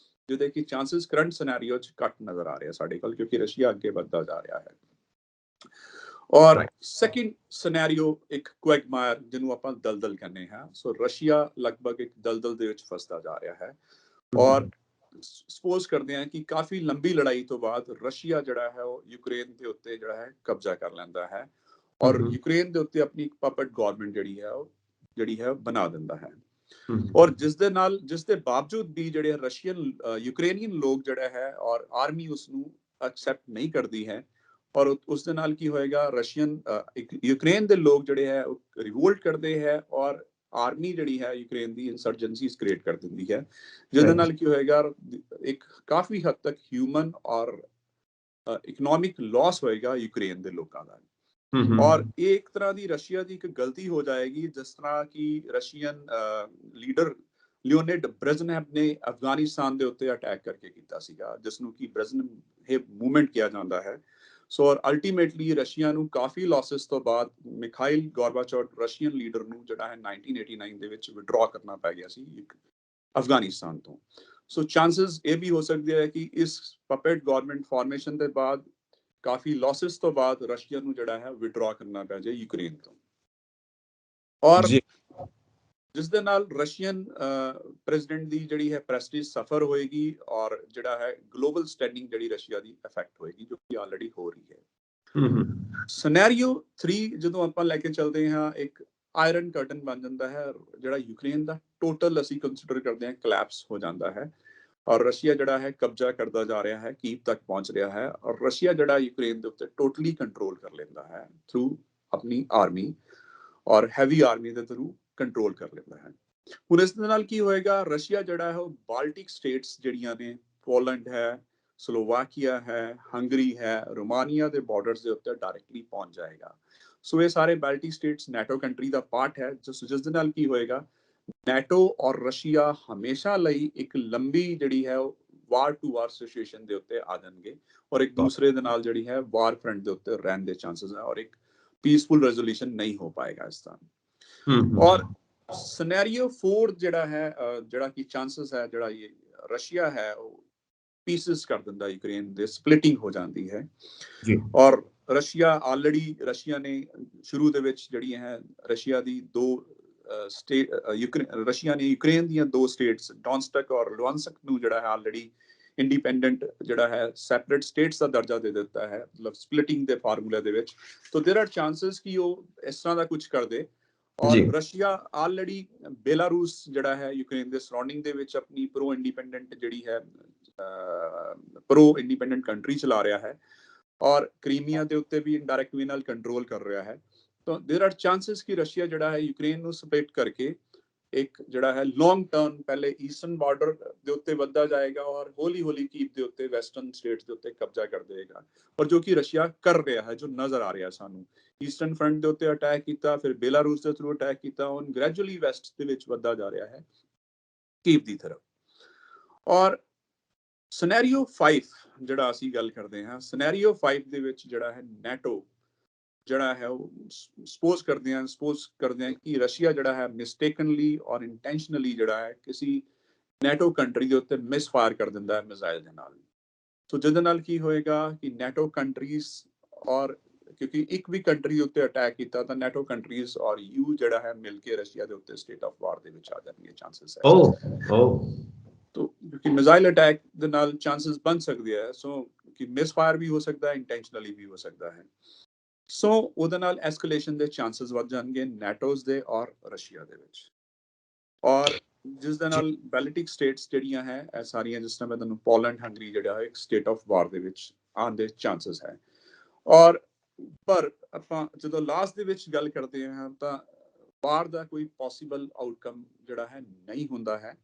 ਜਿਹਦੇ ਕਿ ਚਾਂਸਸ ਕਰੰਟ ਸਿਨੈਰੀਓ 'ਚ ਘੱਟ ਨਜ਼ਰ ਆ ਰਿਹਾ ਸਾਡੇ ਕੋਲ, ਕਿਉਂਕਿ ਰਸ਼ੀਆ ਅੱਗੇ ਵੱਧਦਾ ਜਾ ਰਿਹਾ ਹੈ। ਔਰ ਸੈਕਿੰਡ ਸਿਨੈਰੀਓ ਇੱਕ ਕੁਐਗਮਾਇਰ, ਜਿਹਨੂੰ ਆਪਾਂ ਦਲਦਲ ਕਹਿੰਦੇ ਹਾਂ। ਸੋ ਰਸ਼ੀਆ ਲਗਭਗ ਇੱਕ ਦਲਦਲ ਦੇ ਵਿੱਚ ਫਸਦਾ ਜਾ ਰਿਹਾ ਹੈ। ਔਰ ਸਪੋਜ਼ ਕਰਦੇ ਹਾਂ ਕਿ ਕਾਫੀ ਲੰਬੀ ਲੜਾਈ ਤੋਂ ਬਾਅਦ ਰਸ਼ੀਆ ਜਿਹੜਾ ਹੈ ਉਹ ਯੂਕਰੇਨ ਦੇ ਉੱਤੇ ਜਿਹੜਾ ਹੈ ਕਬਜ਼ਾ ਕਰ ਲੈਂਦਾ ਹੈ, ਔਰ ਯੂਕਰੇਨ ਦੇ ਉੱਤੇ ਆਪਣੀ ਇੱਕ ਪਪਟ ਗਵਰਨਮੈਂਟ ਜਿਹੜੀ ਹੈ ਬਣਾ ਦਿੰਦਾ ਹੈ। ਔਰ ਜਿਸ ਦੇ ਬਾਵਜੂਦ ਵੀ ਜਿਹੜੇ ਰਸ਼ੀਅਨ ਯੂਕਰੇਨੀਅਨ ਲੋਕ ਜਿਹੜਾ ਹੈ ਔਰ ਆਰਮੀ ਉਸ ਨੂੰ ਐਕਸੈਪਟ ਨਹੀਂ ਕਰਦੀ ਹੈ, ਔਰ ਉਸ ਦੇ ਨਾਲ ਕੀ ਹੋਏਗਾ, ਰਸ਼ੀਅਨ ਯੂਕਰੇਨ ਦੇ ਲੋਕ ਜਿਹੜੇ ਹੈ ਉਹ ਰਿਵੋਲਟ ਕਰਦੇ ਹੈ, ਔਰ ਆਰਮੀ ਜਿਹੜੀ ਹੈ ਯੂਕਰੇਨ ਦੀ ਇਨਸਰਜੈਂਸੀਜ਼ ਕ੍ਰੀਏਟ ਕਰ ਦਿੰਦੀ ਹੈ, ਜਿਹਦੇ ਨਾਲ ਕੀ ਹੋਏਗਾ, ਇੱਕ ਕਾਫੀ ਹੱਦ ਤੱਕ ਹਿਊਮਨ ਔਰ ਇਕਨੋਮਿਕ ਲਾਸ ਹੋਏਗਾ ਯੂਕਰੇਨ ਦੇ ਲੋਕਾਂ ਦਾ। ਔਰ ਇਹ ਇੱਕ ਤਰ੍ਹਾਂ ਦੀ ਰਸ਼ੀਆ ਦੀ ਇੱਕ ਗਲਤੀ ਹੋ ਜਾਏਗੀ, ਜਿਸ ਤਰ੍ਹਾਂ ਕਿ ਰਸ਼ੀਅਨ ਲੀਡਰ ਲਿਓਨਿਡ ਬ੍ਰੈਜ਼ਨੇਵ ਨੇ ਅਫਗਾਨਿਸਤਾਨ ਦੇ ਉੱਤੇ ਅਟੈਕ ਕਰਕੇ ਕੀਤਾ ਸੀਗਾ, ਜਿਸ ਨੂੰ ਕਿ ਬ੍ਰੈਜ਼ਨੇਵ ਮੂਵਮੈਂਟ ਕਿਹਾ ਜਾਂਦਾ ਹੈ। ਸੋ ਔਰ ਅਲਟੀਮੇਟਲੀ ਰਸ਼ੀਆ ਨੂੰ ਕਾਫੀ ਲਾਸਿਸ ਤੋਂ ਬਾਅਦ ਮਿਖਾਇਲ ਗੋਰਬਾਚੋਵ ਰਸ਼ੀਅਨ ਲੀਡਰ ਨੂੰ ਜਿਹੜਾ ਹੈ 1989 ਦੇ ਵਿੱਚ ਵਿਡਰਾ ਕਰਨਾ ਪੈ ਗਿਆ ਸੀ ਅਫਗਾਨਿਸਤਾਨ ਤੋਂ। ਸੋ ਚਾਂਸਸ ਇਹ ਵੀ ਹੋ ਸਕਦੇ ਹੈ ਕਿ ਇਸ ਪਪੇਟ ਗਵਰਨਮੈਂਟ ਫਾਰਮੇਸ਼ਨ ਦੇ ਬਾਅਦ ਕਾਫੀ ਲਾਸਿਸ ਤੋਂ ਬਾਅਦ ਰਸ਼ੀਆ ਨੂੰ ਜਿਹੜਾ ਹੈ ਵਿਡਰਾ ਕਰਨਾ ਪੈ ਜਾਏ ਯੂਕਰੇਨ ਤੋਂ, ਔਰ ਜਿਸ ਦੇ ਨਾਲ ਰਸ਼ੀਅਨ ਪ੍ਰੈਜ਼ੀਡੈਂਟ ਦੀ ਜਿਹੜੀ ਹੈ ਪ੍ਰੈਸਟੀਜ ਸਫਰ ਹੋਏਗੀ, ਔਰ ਜਿਹੜਾ ਹੈ ਗਲੋਬਲ ਸਟੈਂਡਿੰਗ ਜਿਹੜੀ ਰਸ਼ੀਆ ਦੀ ਅਫੈਕਟ ਹੋਏਗੀ, ਜੋ ਕਿ ਆਲਰੇਡੀ ਹੋ ਰਹੀ ਹੈ। ਸਿਨੈਰੀਓ 3 ਜਦੋਂ ਆਪਾਂ ਲੈ ਕੇ ਚੱਲਦੇ ਹਾਂ, ਇੱਕ ਆਇਰਨ ਕਰਟਨ ਬਣ ਜਾਂਦਾ ਹੈ, ਜਿਹੜਾ ਯੂਕਰੇਨ ਦਾ ਟੋਟਲ ਅਸੀਂ ਕੰਸੀਡਰ ਕਰਦੇ ਹਾਂ ਕਲੈਪਸ ਹੋ ਜਾਂਦਾ ਹੈ, ਔਰ ਰਸ਼ੀਆ ਜਿਹੜਾ ਹੈ ਕਬਜ਼ਾ ਕਰਦਾ ਜਾ ਰਿਹਾ ਹੈ, ਕੀਵ ਤੱਕ ਪਹੁੰਚ ਰਿਹਾ ਹੈ, ਔਰ ਰਸ਼ੀਆ ਜਿਹੜਾ ਯੂਕਰੇਨ ਦੇ ਉੱਤੇ ਟੋਟਲੀ ਕੰਟਰੋਲ ਕਰ ਲੈਂਦਾ ਹੈ ਥਰੂ ਆਪਣੀ ਆਰਮੀ, ਔਰ ਹੈਵੀ ਆਰਮੀ ਦੇ ਥਰੂ ਕੰਟਰੋਲ ਕਰ ਲੈਂਦਾ ਹੈ। ਹੁਣ ਇਸ ਦੇ ਨਾਲ ਕੀ ਹੋਏਗਾ, ਰਸ਼ੀਆ ਜਿਹੜਾ ਹੈ ਉਹ ਬਾਲਟਿਕ ਸਟੇਟਸ ਜਿਹੜੀਆਂ ਨੇ, ਪੋਲੈਂਡ ਹੈ, ਸਲੋਵਾਕੀਆ ਹੈ, ਹੰਗਰੀ ਹੈ, ਰੋਮਾਨੀਆ ਦੇ ਬਾਰਡਰਸ ਦੇ ਉੱਤੇ ਡਾਇਰੈਕਟਲੀ ਪਹੁੰਚ ਜਾਏਗਾ। ਸੋ ਇਹ ਸਾਰੇ ਬਾਲਟਿਕ ਸਟੇਟਸ ਨੈਟੋ ਕੰਟਰੀ ਦਾ ਪਾਰਟ ਹੈ, ਜਿਸ ਦੇ ਨਾਲ ਕੀ ਹੋਏਗਾ, ਨੈਟੋ ਔਰ ਰਸ਼ੀਆ ਹਮੇਸ਼ਾ ਲਈ ਇੱਕ ਲੰਬੀ ਜਿਹੜੀ ਹੈ ਉਹ ਵਾਰ ਟੂ ਵਾਰ ਸਿਚੁਏਸ਼ਨ ਦੇ ਉੱਤੇ ਆ ਜਾਣਗੇ, ਔਰ ਇੱਕ ਦੂਸਰੇ ਦੇ ਨਾਲ ਜਿਹੜੀ ਹੈ ਵਾਰ ਫਰੰਟ ਦੇ ਉੱਤੇ ਰਹਿਣ ਦੇ ਚਾਂਸਸ ਹੈ, ਔਰ ਇੱਕ ਪੀਸਫੁਲ ਰੈਜ਼ੋਲੂਸ਼ਨ ਨਹੀਂ ਹੋ ਪਾਏਗਾ ਇਸ ਦਾ। ਔਰ ਸਿਨੈਰੀਓ 4 ਜਿਹੜਾ ਹੈ, ਜਿਹੜਾ ਕਿ ਚਾਂਸਸ ਹੈ, ਜਿਹੜਾ ਇਹ ਰਸ਼ੀਆ ਹੈ ਉਹ ਪੀਸਸ ਕਰ ਦਿੰਦਾ ਯੂਕਰੇਨ ਦੇ, ਸਪਲਿਟਿੰਗ ਹੋ ਜਾਂਦੀ ਹੈ। ਔਰ ਰਸ਼ੀਆ ਨੇ ਸ਼ੁਰੂ ਦੇ ਵਿੱਚ ਜਿਹੜੀਆਂ ਹੈ ਰਸ਼ੀਆ ਦੀ ਰਸ਼ੀਆ ਨੇ ਯੂਕਰੇਨ ਦੀਆਂ 2 ਸਟੇਟਸ ਡੋਨਸਟਕ ਔਰ ਲੁਹਾਂਸਕ ਨੂੰ ਜਿਹੜਾ ਹੈ ਆਲਰੇਡੀ ਇੰਡੀਪੈਂਡੈਂਟ ਜਿਹੜਾ ਹੈ ਸੈਪਰੇਟ ਸਟੇਟਸ ਦਾ ਦਰਜਾ ਦੇ ਦਿੱਤਾ ਹੈ, ਮਤਲਬ ਸਪਲਿਟਿੰਗ ਦੇ ਫਾਰਮੂਲੇ ਦੇ ਵਿੱਚ। ਸੋ ਦੇयर ਆਰ ਚਾਂਸਸ ਕਿ ਉਹ ਇਸ ਤਰ੍ਹਾਂ ਦਾ ਕੁਝ ਕਰਦੇ, ਔਰ ਰਸ਼ੀਆ ਆਲਰੇਡੀ ਬੇਲਾਰੂਸ ਜਿਹੜਾ ਹੈ ਯੂਕਰੇਨ ਦੇ ਸਰਾਊਂਡਿੰਗ ਦੇ ਵਿੱਚ ਆਪਣੀ ਪ੍ਰੋ ਇੰਡੀਪੈਂਡੈਂਟ ਜਿਹੜੀ ਹੈ ਪ੍ਰੋ ਇੰਡੀਪੈਂਡੈਂਟ ਕੰਟਰੀ ਚਲਾ ਰਿਹਾ ਹੈ, ਔਰ ਕ੍ਰੀਮੀਆ ਦੇ ਉੱਤੇ ਵੀ ਇਨਡਾਇਰੈਕਟ ਵੇ ਨਾਲ ਕੰਟਰੋਲ ਕਰ ਰਿਹਾ ਹੈ। ਤਾਂ देयर आर ਚਾਂਸਸ ਕਿ ਰਸ਼ੀਆ ਜਿਹੜਾ ਹੈ ਯੂਕਰੇਨ ਨੂੰ ਸਪਲਿਟ ਕਰਕੇ ਇੱਕ ਜਿਹੜਾ ਹੈ ਲੌਂਗ ਟਰਮ ਪਹਿਲੇ ਈਸਟਰਨ ਬਾਰਡਰ ਦੇ ਉੱਤੇ ਵੱਧਦਾ ਜਾਏਗਾ, ਔਰ ਹੌਲੀ ਹੌਲੀ ਕੀਵ ਦੇ ਉੱਤੇ ਵੈਸਟਰਨ ਸਟੇਟਸ ਦੇ ਉੱਤੇ ਕਬਜ਼ਾ ਕਰ ਦੇਗਾ, ਔਰ ਜੋ ਕਿ ਰਸ਼ੀਆ ਕਰ ਰਿਹਾ ਹੈ, ਜੋ ਨਜ਼ਰ ਆ ਰਿਹਾ ਸਾਨੂੰ। ਈਸਟਰਨ ਫਰੰਟ ਦੇ ਉੱਤੇ ਅਟੈਕ ਕੀਤਾ, ਫਿਰ ਬੇਲਾਰੂਸ ਦੇ ਥਰੂ ਅਟੈਕ ਕੀਤਾ, ਹੁਣ ਗ੍ਰੈਜੂਅਲੀ ਵੈਸਟ ਦੇ ਵਿੱਚ ਵੱਧਦਾ ਜਾ ਰਿਹਾ ਹੈ ਕੀਵ ਦੀ ਤਰਫ। ਔਰ ਸਿਨੈਰੀਓ 5 ਜਿਹੜਾ ਅਸੀਂ ਗੱਲ ਕਰਦੇ ਹਾਂ, ਸਿਨੈਰੀਓ 5 ਦੇ ਵਿੱਚ ਜਿਹੜਾ ਹੈ ਨੈਟੋ ਜਿਹੜਾ ਹੈ ਉਹ ਸਪੋਜ਼ ਕਰਦੇ ਹਾਂ ਕਿ ਰਸ਼ੀਆ ਜਿਹੜਾ ਹੈ ਮਿਸਟੇਕਨਲੀ ਔਰ ਇੰਟੈਂਸ਼ਨਲੀ ਜਿਹੜਾ ਹੈ ਕਿਸੇ ਨੈਟੋ ਕੰਟਰੀ ਦੇ ਉੱਤੇ ਮਿਸਫਾਇਰ ਕਰ ਦਿੰਦਾ ਹੈ ਮਿਜ਼ਾਈਲ ਦੇ ਨਾਲ। ਸੋ ਜਿਹਦੇ ਨਾਲ ਕੀ ਹੋਏਗਾ ਕਿ ਨੈਟੋ ਕੰਟਰੀਜ਼, ਔਰ ਕਿਉਂਕਿ ਇੱਕ ਵੀ ਕੰਟਰੀ ਦੇ ਉੱਤੇ ਅਟੈਕ ਕੀਤਾ ਤਾਂ ਨੈਟੋ ਕੰਟਰੀਜ਼ ਔਰ ਯੂ ਜਿਹੜਾ ਹੈ ਮਿਲ ਕੇ ਰਸ਼ੀਆ ਦੇ ਉੱਤੇ ਸਟੇਟ ਆਫ ਵਾਰ ਦੇ ਵਿੱਚ ਆ ਜਾਣਗੇ, ਚਾਂਸਸ ਹੈ। तो क्योंकि मिसाइल अटैक ਦੇ ਨਾਲ ਚਾਂਸਸ ਬਣ ਸਕਦੇ ਆ, ਸੋ ਕਿ ਮਿਸਫਾਇਰ ਵੀ ਹੋ ਸਕਦਾ ਹੈ, ਇੰਟੈਂਸ਼ਨਲੀ ਵੀ ਹੋ ਸਕਦਾ ਹੈ। ਸੋ ਉਹਦੇ ਨਾਲ ਐਸਕੇਲੇਸ਼ਨ ਦੇ ਚਾਂਸਸ ਵੱਧ ਜਾਣਗੇ ਨੈਟੋਸ ਦੇ ਔਰ ਰਸ਼ੀਆ ਦੇ ਵਿੱਚ, ਔਰ ਜਿਸ ਦੇ ਨਾਲ ਬੈਲਟਿਕ ਸਟੇਟਸ ਜਿਹੜੀਆਂ ਹੈ ਇਹ ਸਾਰੀਆਂ, ਜਿਸ ਤਰ੍ਹਾਂ ਮੈਂ ਤੁਹਾਨੂੰ ਪੋਲੈਂਡ ਹੰਗਰੀ ਜਿਹੜਾ ਹੈ ਇੱਕ ਸਟੇਟ ਆਫ ਵਾਰ ਦੇ ਵਿੱਚ ਆਉਣ ਦੇ ਚਾਂਸਸ ਹੈ। ਔਰ ਪਰ ਆਪਾਂ ਜਦੋਂ ਲਾਸਟ ਦੇ ਵਿੱਚ ਗੱਲ ਕਰਦੇ ਹਾਂ ਤਾਂ ਵਾਰ ਦਾ ਕੋਈ ਪੋਸੀਬਲ ਆਊਟਕਮ ਜਿਹੜਾ ਹੈ ਨਹੀਂ ਹੁੰਦਾ ਹੈ,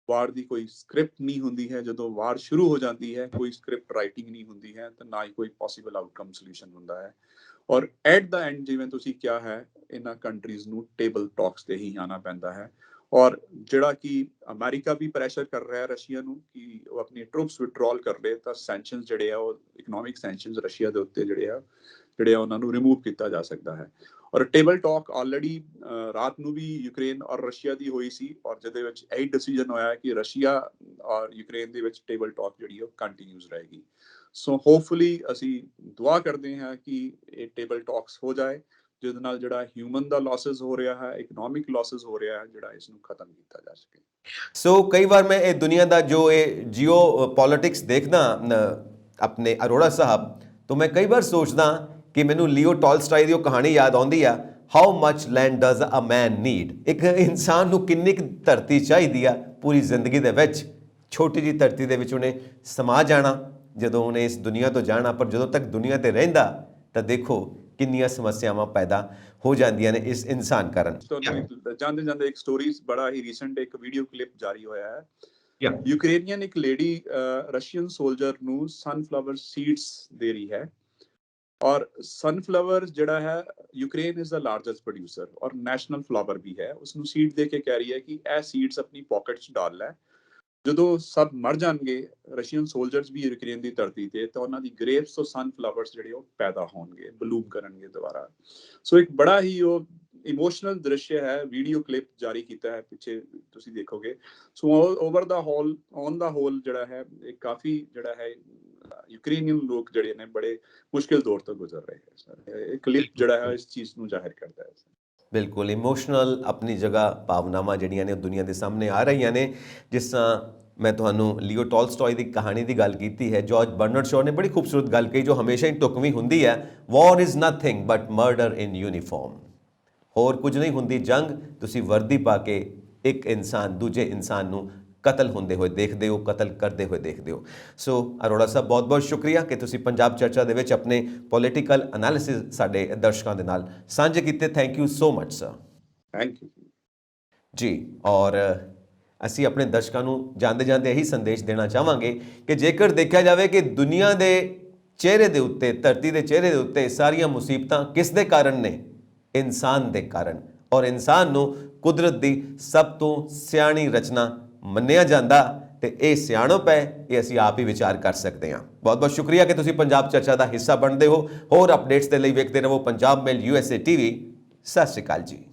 ਵਾਰ ਦੀ ਕੋਈ ਸਕ੍ਰਿਪਟ ਨਹੀਂ ਹੁੰਦੀ ਹੈ। ਜਦੋਂ ਵਾਰ ਸ਼ੁਰੂ ਹੋ ਜਾਂਦੀ ਹੈ ਕੋਈ ਸਕ੍ਰਿਪਟ ਰਾਈਟਿੰਗ ਨਹੀਂ ਹੁੰਦੀ ਹੈ, ਤਾਂ ਨਾ ਹੀ ਕੋਈ ਪੋਸੀਬਲ ਆਊਟਕਮ ਸੋਲੂਸ਼ਨ ਹੁੰਦਾ ਹੈ। ਔਰ ਐਟ ਦਾ ਐਂਡ ਜਿਵੇਂ ਤੁਸੀਂ ਕਿਹਾ ਹੈ, ਇਹਨਾਂ ਕੰਟਰੀਜ਼ ਨੂੰ ਟੇਬਲ ਟਾਕਸ ਤੇ ਹੀ ਆਉਣਾ ਪੈਂਦਾ ਹੈ, ਔਰ ਜਿਹੜਾ ਕਿ ਅਮਰੀਕਾ ਵੀ ਪ੍ਰੈਸ਼ਰ ਕਰ ਰਿਹਾ ਰਸ਼ੀਆ ਨੂੰ ਕਿ ਉਹ ਆਪਣੀ ਟਰੂਪਸ ਵਿਡਰੋਲ ਕਰ ਲੇ ਤਾਂ ਸੈਂਕਸ਼ਨਸ ਜਿਹੜੇ ਆ ਉਹ ਇਕਨੋਮਿਕ ਸੈਂਕਸ਼ਨਸ ਰਸ਼ੀਆ ਦੇ ਉੱਤੇ ਜਿਹੜੇ ਆ ਉਹਨਾਂ ਨੂੰ ਰਿਮੂਵ ਕੀਤਾ ਜਾ ਸਕਦਾ ਹੈ। ਔਰ ਟੇਬਲ ਟਾਕ ਆਲਰੇਡੀ ਰਾਤ ਨੂੰ ਵੀ ਯੂਕਰੇਨ ਔਰ ਰਸ਼ੀਆ ਦੀ ਹੋਈ ਸੀ ਔਰ ਜਿਹਦੇ ਵਿੱਚ ਇਹ ਡਿਸੀਜਨ ਹੋਇਆ ਕਿ ਰਸ਼ੀਆ ਔਰ ਯੂਕਰੇਨ ਦੇ ਵਿੱਚ ਟੇਬਲ ਟਾਕ ਜਿਹੜੀ ਉਹ ਕੰਟੀਨਿਊਸ ਰਹੇਗੀ। ਸੋ ਹੋਪਫੁਲੀ ਅਸੀਂ ਦੁਆ ਕਰਦੇ ਹਾਂ ਕਿ ਇਹ ਟੇਬਲ ਟਾਕਸ ਹੋ ਜਾਏ ਜਿਹਦੇ ਨਾਲ ਜਿਹੜਾ ਹਿਊਮਨ ਦਾ ਲਾਸਸ ਹੋ ਰਿਹਾ ਹੈ, ਇਕਨੋਮਿਕ ਲਾਸਸ ਹੋ ਰਿਹਾ ਹੈ, ਜਿਹੜਾ ਇਸ ਨੂੰ ਖਤਮ ਕੀਤਾ ਜਾ ਸਕੇ। ਸੋ ਕਈ ਵਾਰ ਮੈਂ ਇਹ ਦੁਨੀਆ ਦਾ ਜੋ ਇਹ ਜੀਓ ਪੋਲਿਟਿਕਸ ਦੇਖਦਾ ਆਪਣੇ ਅਰੋੜਾ ਸਾਹਿਬ, ਤਾਂ ਮੈਂ ਕਈ ਵਾਰ ਸੋਚਦਾ ਕਿ ਮੈਨੂੰ ਲੀਓ ਟੋਲਸਟਾਈ ਦੀ ਉਹ ਕਹਾਣੀ ਯਾਦ ਆਉਂਦੀ ਆ, how much land does a man need. ਇੱਕ ਇਨਸਾਨ ਨੂੰ ਕਿੰਨੀ ਕੁ ਧਰਤੀ ਚਾਹੀਦੀ ਆ ਪੂਰੀ ਜ਼ਿੰਦਗੀ ਦੇ ਵਿੱਚ। ਛੋਟੀ ਜਿਹੀ ਧਰਤੀ ਦੇ ਵਿੱਚ ਉਹਨੇ ਸਮਾ ਜਾਣਾ ਜਦੋਂ ਉਹਨੇ ਇਸ ਦੁਨੀਆ ਤੋਂ ਜਾਣਾ, ਪਰ ਜਦੋਂ ਤੱਕ ਦੁਨੀਆ ਤੇ ਰਹਿੰਦਾ ਤਾਂ ਦੇਖੋ ਕਿੰਨੀਆਂ ਸਮੱਸਿਆਵਾਂ ਪੈਦਾ ਹੋ ਜਾਂਦੀਆਂ ਨੇ ਇਸ ਇਨਸਾਨ ਕਾਰਨ। ਜਾਂਦੇ ਜਾਂਦੇ ਇੱਕ ਸਟੋਰੀ ਬੜਾ ਹੀ ਰੀਸੈਂਟ ਇੱਕ ਵੀਡੀਓ ਕਲਿੱਪ ਜਾਰੀ ਹੋਇਆ ਹੈ। ਯੂਕਰੇਨੀਅਨ ਇੱਕ ਲੇਡੀ ਰਸ਼ੀਅਨ ਸੋਲਜਰ ਨੂੰ ਸਨਫਲਾਵਰ ਸੀਡਸ ਦੇ ਰਹੀ ਹੈ ਔਰ ਸਨਫਲਾਵਰ ਜਿਹੜਾ ਹੈ Ukraine is the largest producer ਔਰ ਨੈਸ਼ਨਲ ਫਲਾਵਰ ਵੀ ਹੈ। ਉਸਨੂੰ ਸੀਡ ਦੇ ਕੇ ਕਹਿ ਰਹੀ ਹੈ ਕਿ ਇਹ ਸੀਡਸ ਆਪਣੀ ਪਾਕਟ 'ਚ ਡਾਲ ਲੈ, ਜਦੋਂ ਸਭ ਮਰ ਜਾਣਗੇ ਰਸ਼ੀਅਨ ਸੋਲਜਰਸ ਵੀ ਯੂਕਰੇਨ ਦੀ ਧਰਤੀ ਤੇ, ਤਾਂ ਉਹਨਾਂ ਦੀ ਗ੍ਰੇਵਸ ਤੋਂ ਸਨਫਲਾਵਰਸ ਜਿਹੜੇ ਉਹ ਪੈਦਾ ਹੋਣਗੇ, ਬਲੂਮ ਕਰਨਗੇ ਦੁਬਾਰਾ। ਸੋ ਇੱਕ ਬੜਾ ਹੀ ਉਹ ਇਮੋਸ਼ਨਲ ਦ੍ਰਿਸ਼ ਹੈ, ਵੀਡੀਓ ਕਲਿੱਪ ਜਾਰੀ ਕੀਤਾ ਹੈ ਪਿੱਛੇ ਤੁਸੀਂ ਦੇਖੋਗੇ। So over the whole on the whole ਜਿਹੜਾ ਹੈ ਇਹ ਕਾਫੀ ਜਿਹੜਾ ਹੈ ਯੂਕਰੇਨੀਅਨ ਲੋਕ ਜਿਹੜੇ ਨੇ ਬੜੇ ਮੁਸ਼ਕਿਲ ਦੌਰ ਤੋਂ ਗੁਜ਼ਰ ਰਹੇ ਹੈ। ਇਹ ਕਲਿੱਪ ਜਿਹੜਾ ਹੈ ਇਸ ਚੀਜ਼ ਨੂੰ ਜ਼ਾਹਿਰ ਕਰਦਾ ਹੈ। ਬਿਲਕੁਲ ਇਮੋਸ਼ਨਲ ਆਪਣੀ ਜਗ੍ਹਾ ਭਾਵਨਾਵਾਂ ਜਿਹੜੀਆਂ ਨੇ ਉਹ ਦੁਨੀਆ ਦੇ ਸਾਹਮਣੇ ਆ ਰਹੀਆਂ ਨੇ। ਜਿਸ ਤਰ੍ਹਾਂ ਮੈਂ ਤੁਹਾਨੂੰ ਲੀਓ ਟੋਲਸਟਾਈ ਦੀ ਕਹਾਣੀ ਦੀ ਗੱਲ ਕੀਤੀ ਹੈ, ਜਾਰਜ ਬਰਨਰਡ ਸ਼ੋ ਨੇ ਬੜੀ ਖੂਬਸੂਰਤ ਗੱਲ ਕਹੀ ਜੋ ਹਮੇਸ਼ਾ ਹੀ ਢੁਕਵੀਂ ਹੁੰਦੀ ਹੈ, war is nothing but murder in uniform. ਹੋਰ ਕੁਝ ਨਹੀਂ ਹੁੰਦੀ ਜੰਗ, ਤੁਸੀਂ ਵਰਦੀ ਪਾ ਕੇ ਇੱਕ ਇਨਸਾਨ ਦੂਜੇ ਇਨਸਾਨ ਨੂੰ ਕਤਲ ਹੁੰਦੇ ਹੋਏ ਦੇਖਦੇ ਹੋ, ਕਤਲ ਕਰਦੇ ਹੋਏ ਦੇਖਦੇ ਹੋ। ਸੋ ਅਰੋੜਾ ਸਾਹਿਬ ਬਹੁਤ ਬਹੁਤ ਸ਼ੁਕਰੀਆ ਕਿ ਤੁਸੀਂ ਪੰਜਾਬ ਚਰਚਾ ਦੇ ਵਿੱਚ ਆਪਣੇ ਪੋਲੀਟੀਕਲ ਐਨਾਲਿਸਿਸ ਸਾਡੇ ਦਰਸ਼ਕਾਂ ਦੇ ਨਾਲ ਸਾਂਝੇ ਕੀਤੇ। Thank you so much sir. Thank you ਜੀ। ਔਰ ਅਸੀਂ ਆਪਣੇ ਦਰਸ਼ਕਾਂ ਨੂੰ ਜਾਂਦੇ ਜਾਂਦੇ ਇਹੀ ਸੰਦੇਸ਼ ਦੇਣਾ ਚਾਹਾਂਗੇ ਕਿ ਜੇਕਰ ਦੇਖਿਆ ਜਾਵੇ ਕਿ ਦੁਨੀਆ ਦੇ ਚਿਹਰੇ ਦੇ ਉੱਤੇ, ਧਰਤੀ ਦੇ ਚਿਹਰੇ ਦੇ ਉੱਤੇ ਸਾਰੀਆਂ ਮੁਸੀਬਤਾਂ ਕਿਸ ਦੇ ਕਾਰਨ ਨੇ? ਇਨਸਾਨ ਦੇ ਕਾਰਨ। ਔਰ ਇਨਸਾਨ ਨੂੰ ਕੁਦਰਤ ਦੀ ਸਭ ਤੋਂ ਸਿਆਣੀ ਰਚਨਾ ਮੰਨਿਆ ਜਾਂਦਾ ਤੇ ਇਹ ਸਿਆਣਪ ਹੈ, ਇਹ ਅਸੀਂ ਆਪ ਹੀ ਵਿਚਾਰ ਕਰ ਸਕਦੇ ਹਾਂ। ਬਹੁਤ ਬਹੁਤ ਸ਼ੁਕਰੀਆ ਕਿ ਤੁਸੀਂ ਪੰਜਾਬ ਚਰਚਾ ਦਾ ਹਿੱਸਾ ਬਣਦੇ ਹੋ। ਹੋਰ ਅਪਡੇਟਸ ਦੇ ਲਈ ਵੇਖਦੇ ਰਹੋ ਪੰਜਾਬ ਮੇਲ USA TV। ਸਤਿ ਸ਼੍ਰੀ ਅਕਾਲ ਜੀ।